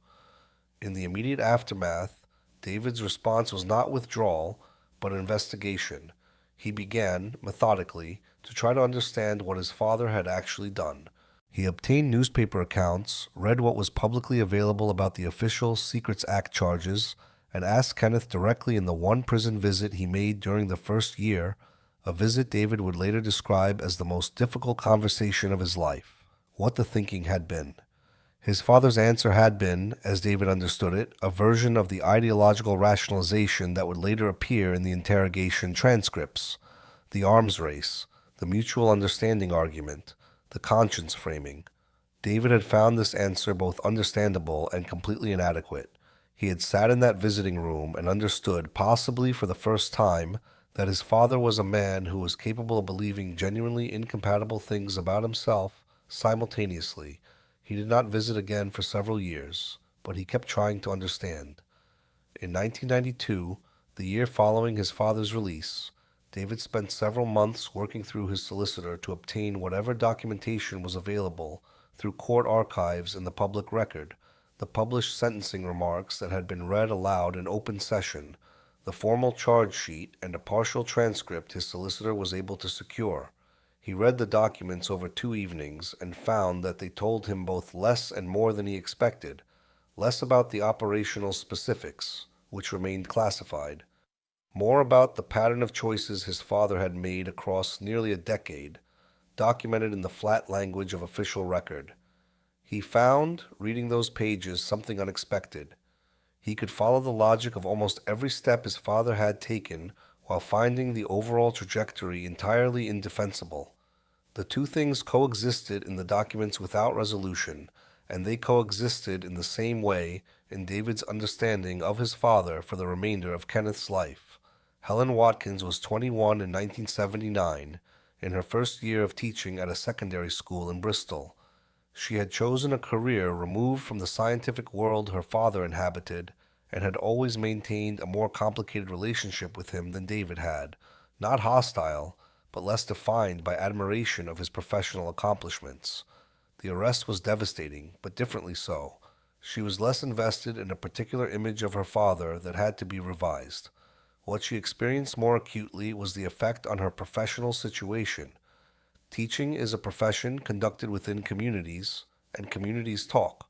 In the immediate aftermath, David's response was not withdrawal, but investigation. He began, methodically, to try to understand what his father had actually done. He obtained newspaper accounts, read what was publicly available about the Official Secrets Act charges, and asked Kenneth directly in the one prison visit he made during the first year, a visit David would later describe as the most difficult conversation of his life, what the thinking had been. His father's answer had been, as David understood it, a version of the ideological rationalization that would later appear in the interrogation transcripts: the arms race, the mutual understanding argument, the conscience framing. David had found this answer both understandable and completely inadequate. He had sat in that visiting room and understood, possibly for the first time, that his father was a man who was capable of believing genuinely incompatible things about himself simultaneously. He did not visit again for several years, but he kept trying to understand. In 1992, the year following his father's release, David spent several months working through his solicitor to obtain whatever documentation was available through court archives and the public record, the published sentencing remarks that had been read aloud in open session, the formal charge sheet, and a partial transcript his solicitor was able to secure. He read the documents over 2 evenings and found that they told him both less and more than he expected, less about the operational specifics, which remained classified, more about the pattern of choices his father had made across nearly a decade, documented in the flat language of official record. He found, reading those pages, something unexpected. He could follow the logic of almost every step his father had taken while finding the overall trajectory entirely indefensible. The two things coexisted in the documents without resolution, and they coexisted in the same way in David's understanding of his father for the remainder of Kenneth's life. Helen Watkins was 21 in 1979, in her first year of teaching at a secondary school in Bristol. She had chosen a career removed from the scientific world her father inhabited, and had always maintained a more complicated relationship with him than David had, not hostile, but less defined by admiration of his professional accomplishments. The arrest was devastating, but differently so. She was less invested in a particular image of her father that had to be revised. What she experienced more acutely was the effect on her professional situation. Teaching is a profession conducted within communities, and communities talk.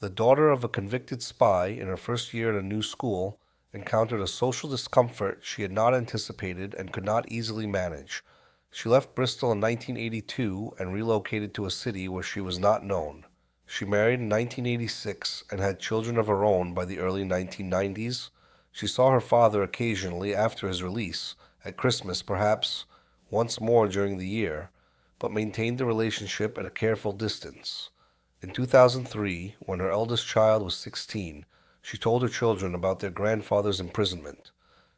The daughter of a convicted spy in her first year at a new school encountered a social discomfort she had not anticipated and could not easily manage. She left Bristol in 1982 and relocated to a city where she was not known. She married in 1986 and had children of her own by the early 1990s. She saw her father occasionally after his release, at Christmas perhaps, once more during the year, but maintained the relationship at a careful distance. In 2003, when her eldest child was 16, she told her children about their grandfather's imprisonment.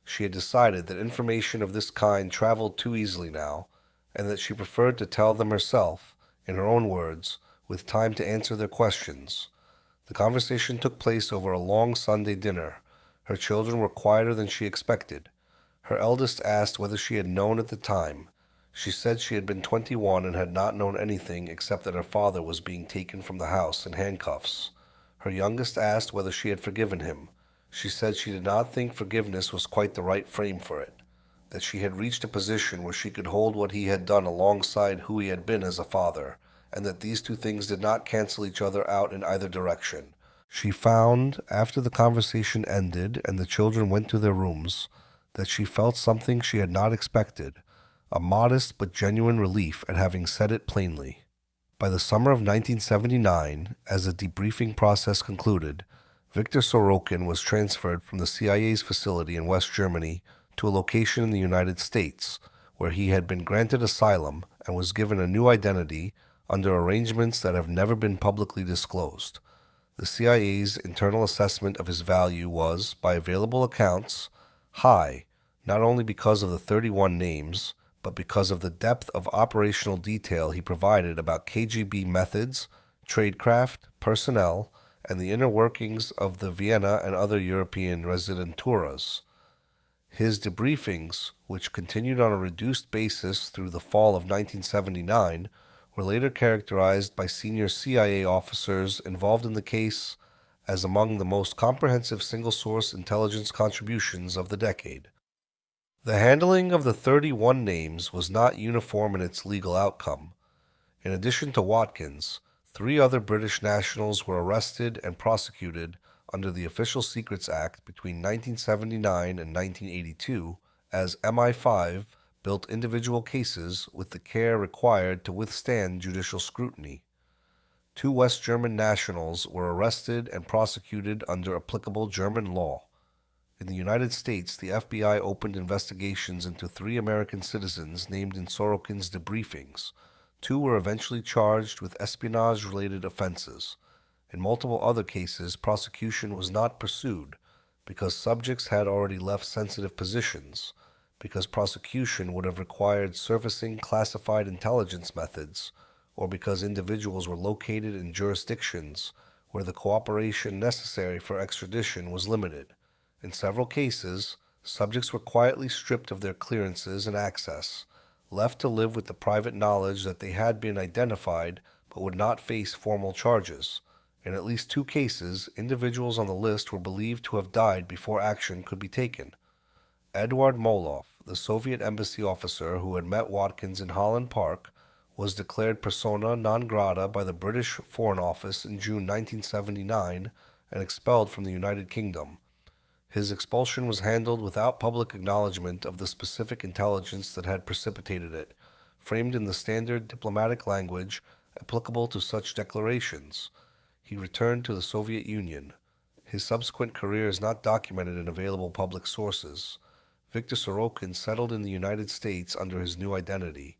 She had decided that information of this kind traveled too easily now, and that she preferred to tell them herself, in her own words, with time to answer their questions. The conversation took place over a long Sunday dinner. Her children were quieter than she expected. Her eldest asked whether she had known at the time. She said she had been 21 and had not known anything except that her father was being taken from the house in handcuffs. Her youngest asked whether she had forgiven him. She said she did not think forgiveness was quite the right frame for it, that she had reached a position where she could hold what he had done alongside who he had been as a father, and that these two things did not cancel each other out in either direction. She found, after the conversation ended and the children went to their rooms, that she felt something she had not expected, a modest but genuine relief at having said it plainly. By the summer of 1979, as the debriefing process concluded, Viktor Sorokin was transferred from the CIA's facility in West Germany to a location in the United States, where he had been granted asylum and was given a new identity under arrangements that have never been publicly disclosed. The CIA's internal assessment of his value was, by available accounts, high, not only because of the 31 names, but because of the depth of operational detail he provided about KGB methods, tradecraft, personnel, and the inner workings of the Vienna and other European residenturas. His debriefings, which continued on a reduced basis through the fall of 1979, were later characterized by senior CIA officers involved in the case as among the most comprehensive single-source intelligence contributions of the decade. The handling of the 31 names was not uniform in its legal outcome. In addition to Watkins, 3 other British nationals were arrested and prosecuted under the Official Secrets Act between 1979 and 1982 as MI5 built individual cases with the care required to withstand judicial scrutiny. 2 West German nationals were arrested and prosecuted under applicable German law. In the United States, the FBI opened investigations into 3 American citizens named in Sorokin's debriefings. 2 were eventually charged with espionage-related offenses. In multiple other cases, prosecution was not pursued because subjects had already left sensitive positions, because prosecution would have required surfacing classified intelligence methods, or because individuals were located in jurisdictions where the cooperation necessary for extradition was limited. In several cases, subjects were quietly stripped of their clearances and access, left to live with the private knowledge that they had been identified but would not face formal charges. In at least 2 cases, individuals on the list were believed to have died before action could be taken. Eduard Molov, the Soviet embassy officer who had met Watkins in Holland Park, was declared persona non grata by the British Foreign Office in June 1979 and expelled from the United Kingdom. His expulsion was handled without public acknowledgement of the specific intelligence that had precipitated it, framed in the standard diplomatic language applicable to such declarations. He returned to the Soviet Union. His subsequent career is not documented in available public sources. Viktor Sorokin settled in the United States under his new identity.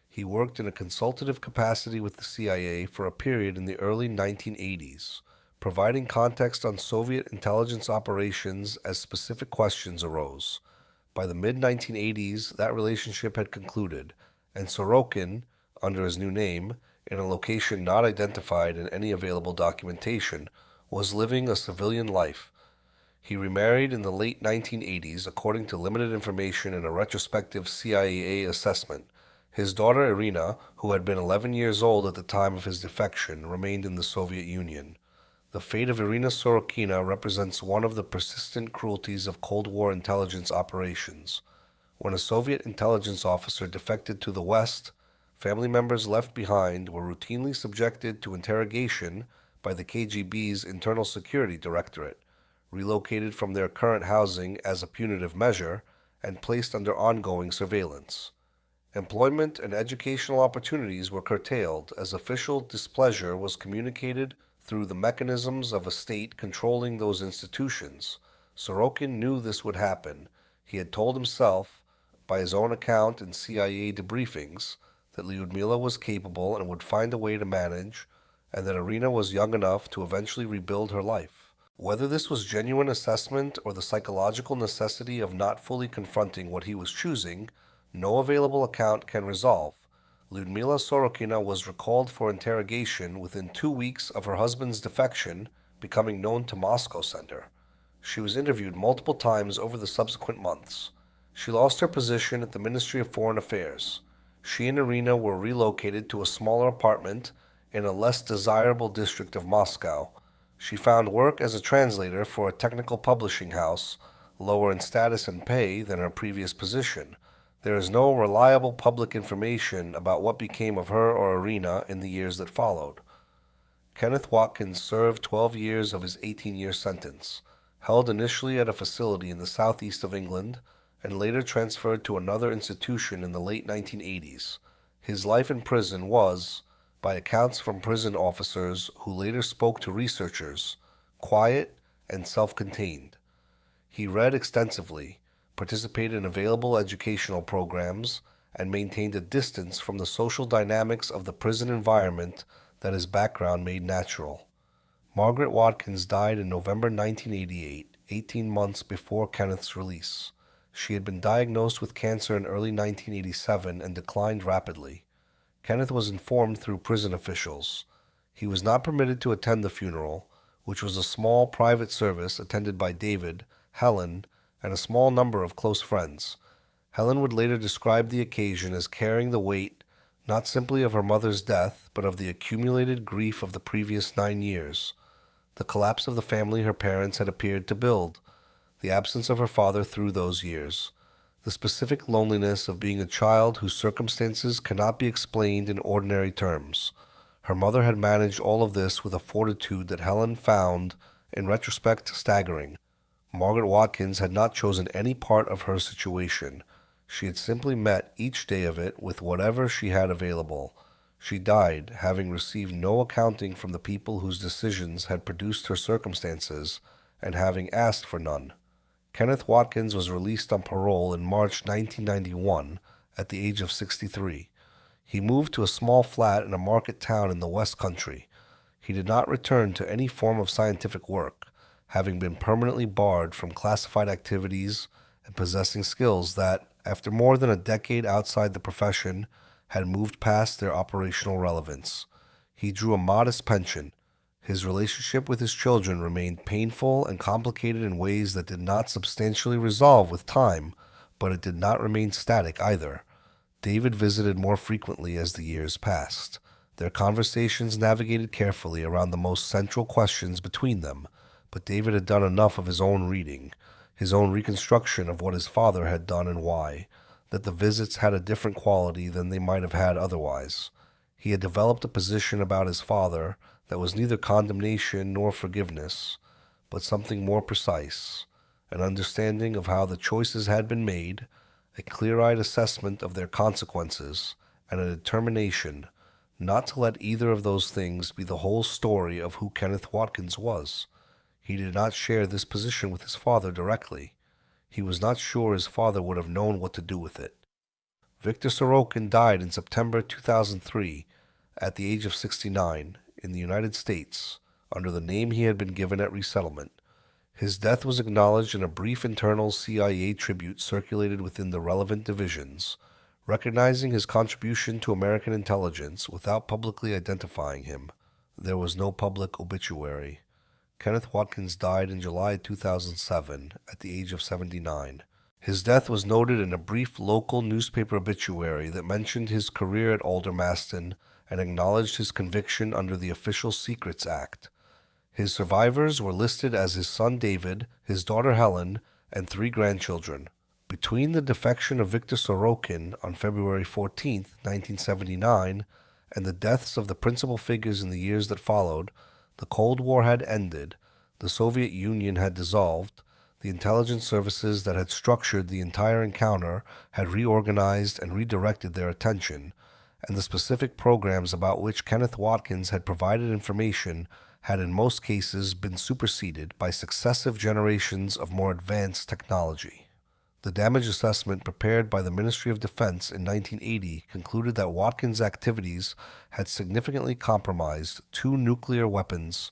He worked in a consultative capacity with the CIA for a period in the early 1980s, providing context on Soviet intelligence operations as specific questions arose. By the mid-1980s, that relationship had concluded, and Sorokin, under his new name, in a location not identified in any available documentation, was living a civilian life. He remarried in the late 1980s, according to limited information in a retrospective CIA assessment. His daughter Irina, who had been 11 years old at the time of his defection, remained in the Soviet Union. The fate of Irina Sorokina represents one of the persistent cruelties of Cold War intelligence operations. When a Soviet intelligence officer defected to the West, family members left behind were routinely subjected to interrogation by the KGB's Internal Security Directorate, relocated from their current housing as a punitive measure, and placed under ongoing surveillance. Employment and educational opportunities were curtailed as official displeasure was communicated through the mechanisms of a state controlling those institutions. Sorokin knew this would happen. He had told himself, by his own account in CIA debriefings, that Lyudmila was capable and would find a way to manage, and that Irina was young enough to eventually rebuild her life. Whether this was genuine assessment or the psychological necessity of not fully confronting what he was choosing, no available account can resolve. Lyudmila Sorokina was recalled for interrogation within 2 weeks of her husband's defection becoming known to Moscow Center. She was interviewed multiple times over the subsequent months. She lost her position at the Ministry of Foreign Affairs. She and Irina were relocated to a smaller apartment in a less desirable district of Moscow. She found work as a translator for a technical publishing house, lower in status and pay than her previous position. There is no reliable public information about what became of her or Irina in the years that followed. Kenneth Watkins served 12 years of his 18-year sentence, held initially at a facility in the southeast of England, and later transferred to another institution in the late 1980s. His life in prison was, by accounts from prison officers who later spoke to researchers, quiet and self-contained. He read extensively, participated in available educational programs, and maintained a distance from the social dynamics of the prison environment that his background made natural. Margaret Watkins died in November 1988, 18 months before Kenneth's release. She had been diagnosed with cancer in early 1987 and declined rapidly. Kenneth was informed through prison officials. He was not permitted to attend the funeral, which was a small private service attended by David, Helen, and a small number of close friends. Helen would later describe the occasion as carrying the weight not simply of her mother's death, but of the accumulated grief of the previous 9 years, the collapse of the family her parents had appeared to build, the absence of her father through those years, the specific loneliness of being a child whose circumstances cannot be explained in ordinary terms. Her mother had managed all of this with a fortitude that Helen found, in retrospect, staggering. Margaret Watkins had not chosen any part of her situation. She had simply met each day of it with whatever she had available. She died, having received no accounting from the people whose decisions had produced her circumstances, and having asked for none. Kenneth Watkins was released on parole in March 1991 at the age of 63. He moved to a small flat in a market town in the West Country. He did not return to any form of scientific work, having been permanently barred from classified activities and possessing skills that, after more than a decade outside the profession, had moved past their operational relevance. He drew a modest pension. His relationship with his children remained painful and complicated in ways that did not substantially resolve with time, but it did not remain static either. David visited more frequently as the years passed. Their conversations navigated carefully around the most central questions between them, but David had done enough of his own reading, his own reconstruction of what his father had done and why, that the visits had a different quality than they might have had otherwise. He had developed a position about his father that was neither condemnation nor forgiveness, but something more precise, an understanding of how the choices had been made, a clear-eyed assessment of their consequences, and a determination not to let either of those things be the whole story of who Kenneth Watkins was. He did not share this position with his father directly. He was not sure his father would have known what to do with it. Victor Sorokin died in September 2003 at the age of 69 in the United States under the name he had been given at resettlement. His death was acknowledged in a brief internal CIA tribute circulated within the relevant divisions, recognizing his contribution to American intelligence without publicly identifying him. There was no public obituary. Kenneth Watkins died in July 2007 at the age of 79. His death was noted in a brief local newspaper obituary that mentioned his career at Aldermaston and acknowledged his conviction under the Official Secrets Act. His survivors were listed as his son David, his daughter Helen, and 3 grandchildren. Between the defection of Victor Sorokin on February 14, 1979, and the deaths of the principal figures in the years that followed, the Cold War had ended, the Soviet Union had dissolved, the intelligence services that had structured the entire encounter had reorganized and redirected their attention, and the specific programs about which Kenneth Watkins had provided information had in most cases been superseded by successive generations of more advanced technology. The damage assessment prepared by the Ministry of Defense in 1980 concluded that Watkins' activities had significantly compromised 2 nuclear weapons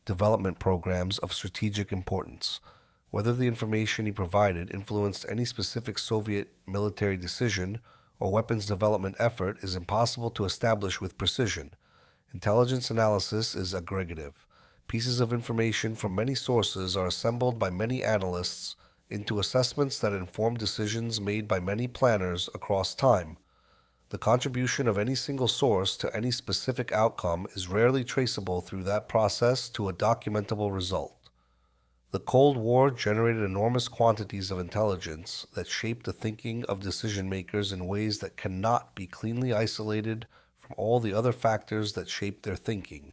development programs of strategic importance. Whether the information he provided influenced any specific Soviet military decision or weapons development effort is impossible to establish with precision. Intelligence analysis is aggregative. Pieces of information from many sources are assembled by many analysts into assessments that inform decisions made by many planners across time. The contribution of any single source to any specific outcome is rarely traceable through that process to a documentable result. The Cold War generated enormous quantities of intelligence that shaped the thinking of decision-makers in ways that cannot be cleanly isolated from all the other factors that shaped their thinking.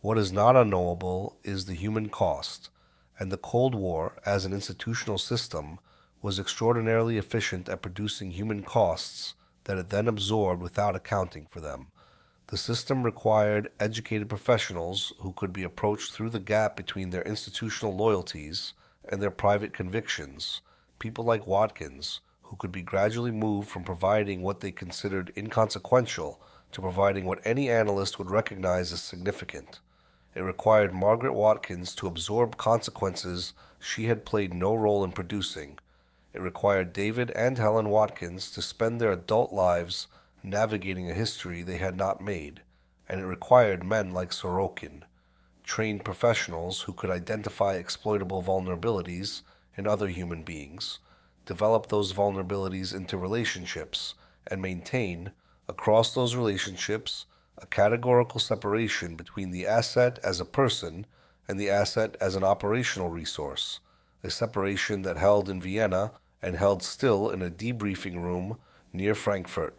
What is not unknowable is the human cost, and the Cold War, as an institutional system, was extraordinarily efficient at producing human costs that it then absorbed without accounting for them. The system required educated professionals who could be approached through the gap between their institutional loyalties and their private convictions, people like Watkins, who could be gradually moved from providing what they considered inconsequential to providing what any analyst would recognize as significant. It required Margaret Watkins to absorb consequences she had played no role in producing. It required David and Helen Watkins to spend their adult lives navigating a history they had not made, and it required men like Sorokin, trained professionals who could identify exploitable vulnerabilities in other human beings, develop those vulnerabilities into relationships, and maintain, across those relationships, a categorical separation between the asset as a person and the asset as an operational resource, a separation that held in Vienna and held still in a debriefing room near Frankfurt,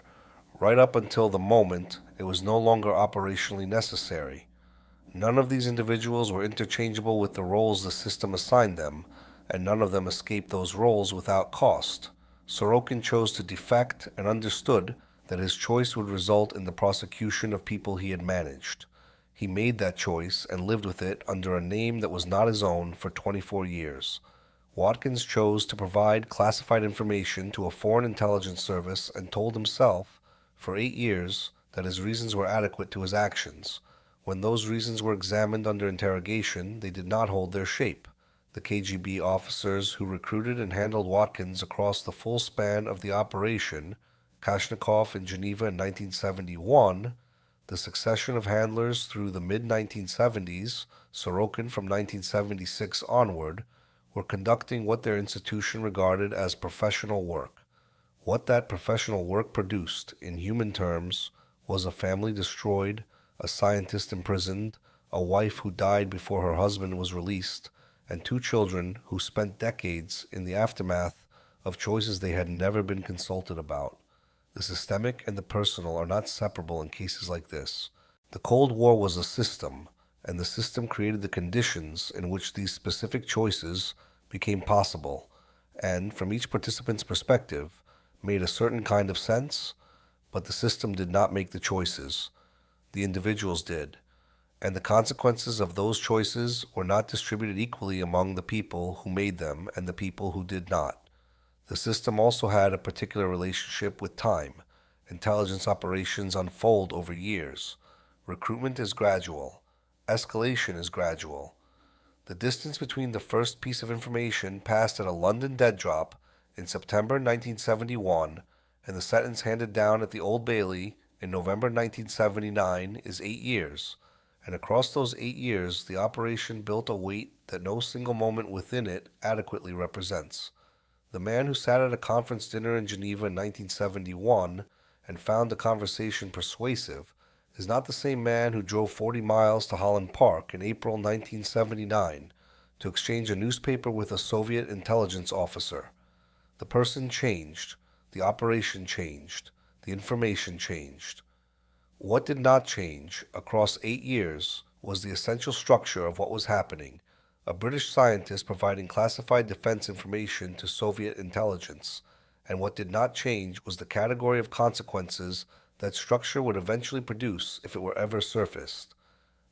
right up until the moment it was no longer operationally necessary. None of these individuals were interchangeable with the roles the system assigned them, and none of them escaped those roles without cost. Sorokin chose to defect and understood that his choice would result in the prosecution of people he had managed. He made that choice and lived with it under a name that was not his own for 24 years. Watkins chose to provide classified information to a foreign intelligence service and told himself, for 8 years, that his reasons were adequate to his actions. When those reasons were examined under interrogation, they did not hold their shape. The KGB officers who recruited and handled Watkins across the full span of the operation, Kashnikov in Geneva in 1971, the succession of handlers through the mid-1970s, Sorokin from 1976 onward, were conducting what their institution regarded as professional work. What that professional work produced, in human terms, was a family destroyed, a scientist imprisoned, a wife who died before her husband was released, and two children who spent decades in the aftermath of choices they had never been consulted about. The systemic and the personal are not separable in cases like this. The Cold War was a system, and the system created the conditions in which these specific choices became possible, and, from each participant's perspective, made a certain kind of sense, but the system did not make the choices. The individuals did, and the consequences of those choices were not distributed equally among the people who made them and the people who did not. The system also had a particular relationship with time. Intelligence operations unfold over years. Recruitment is gradual. Escalation is gradual. The distance between the first piece of information passed at a London dead drop in September 1971 and the sentence handed down at the Old Bailey in November 1979 is 8 years, and across those 8 years the operation built a weight that no single moment within it adequately represents. The man who sat at a conference dinner in Geneva in 1971 and found the conversation persuasive is not the same man who drove 40 miles to Holland Park in April 1979 to exchange a newspaper with a Soviet intelligence officer. The person changed, the operation changed, the information changed. What did not change across 8 years was the essential structure of what was happening. A British scientist providing classified defense information to Soviet intelligence, and what did not change was the category of consequences that structure would eventually produce if it were ever surfaced.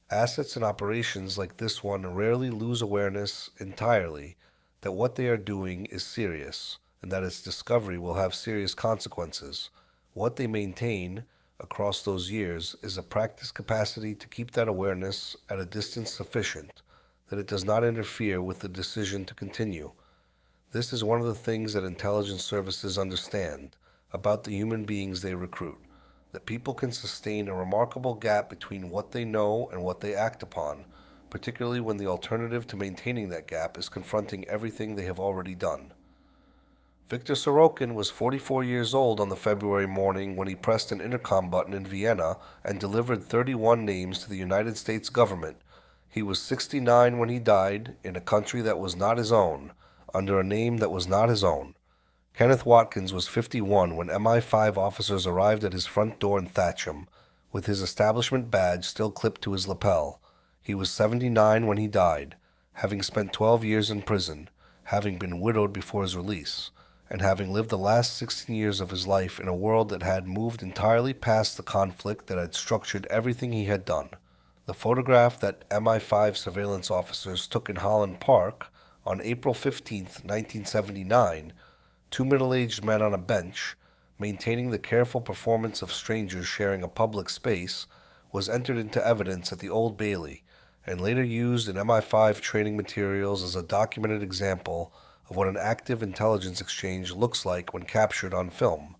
Assets and operations like this one rarely lose awareness entirely that what they are doing is serious, and that its discovery will have serious consequences. What they maintain across those years is a practice capacity to keep that awareness at a distance sufficient that it does not interfere with the decision to continue. This is one of the things that intelligence services understand about the human beings they recruit, that people can sustain a remarkable gap between what they know and what they act upon, particularly when the alternative to maintaining that gap is confronting everything they have already done. Victor Sorokin was 44 years old on the February morning when he pressed an intercom button in Vienna and delivered 31 names to the United States government. He was 69 when he died in a country that was not his own, under a name that was not his own. Kenneth Watkins was 51 when MI5 officers arrived at his front door in Thatcham, with his establishment badge still clipped to his lapel. He was 79 when he died, having spent 12 years in prison, having been widowed before his release, and having lived the last 16 years of his life in a world that had moved entirely past the conflict that had structured everything he had done. The photograph that MI5 surveillance officers took in Holland Park on April 15, 1979, two middle-aged men on a bench, maintaining the careful performance of strangers sharing a public space, was entered into evidence at the Old Bailey and later used in MI5 training materials as a documented example of what an active intelligence exchange looks like when captured on film.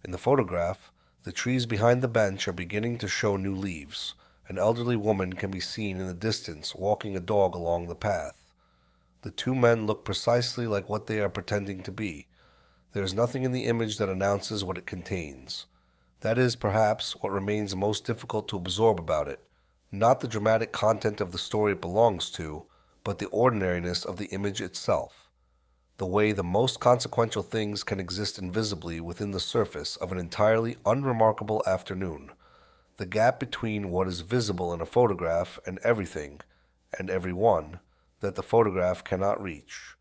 In the photograph, the trees behind the bench are beginning to show new leaves. An elderly woman can be seen in the distance walking a dog along the path. The two men look precisely like what they are pretending to be. There is nothing in the image that announces what it contains. That is, perhaps, what remains most difficult to absorb about it. Not the dramatic content of the story it belongs to, but the ordinariness of the image itself. The way the most consequential things can exist invisibly within the surface of an entirely unremarkable afternoon. The gap between what is visible in a photograph and everything, and everyone, that the photograph cannot reach.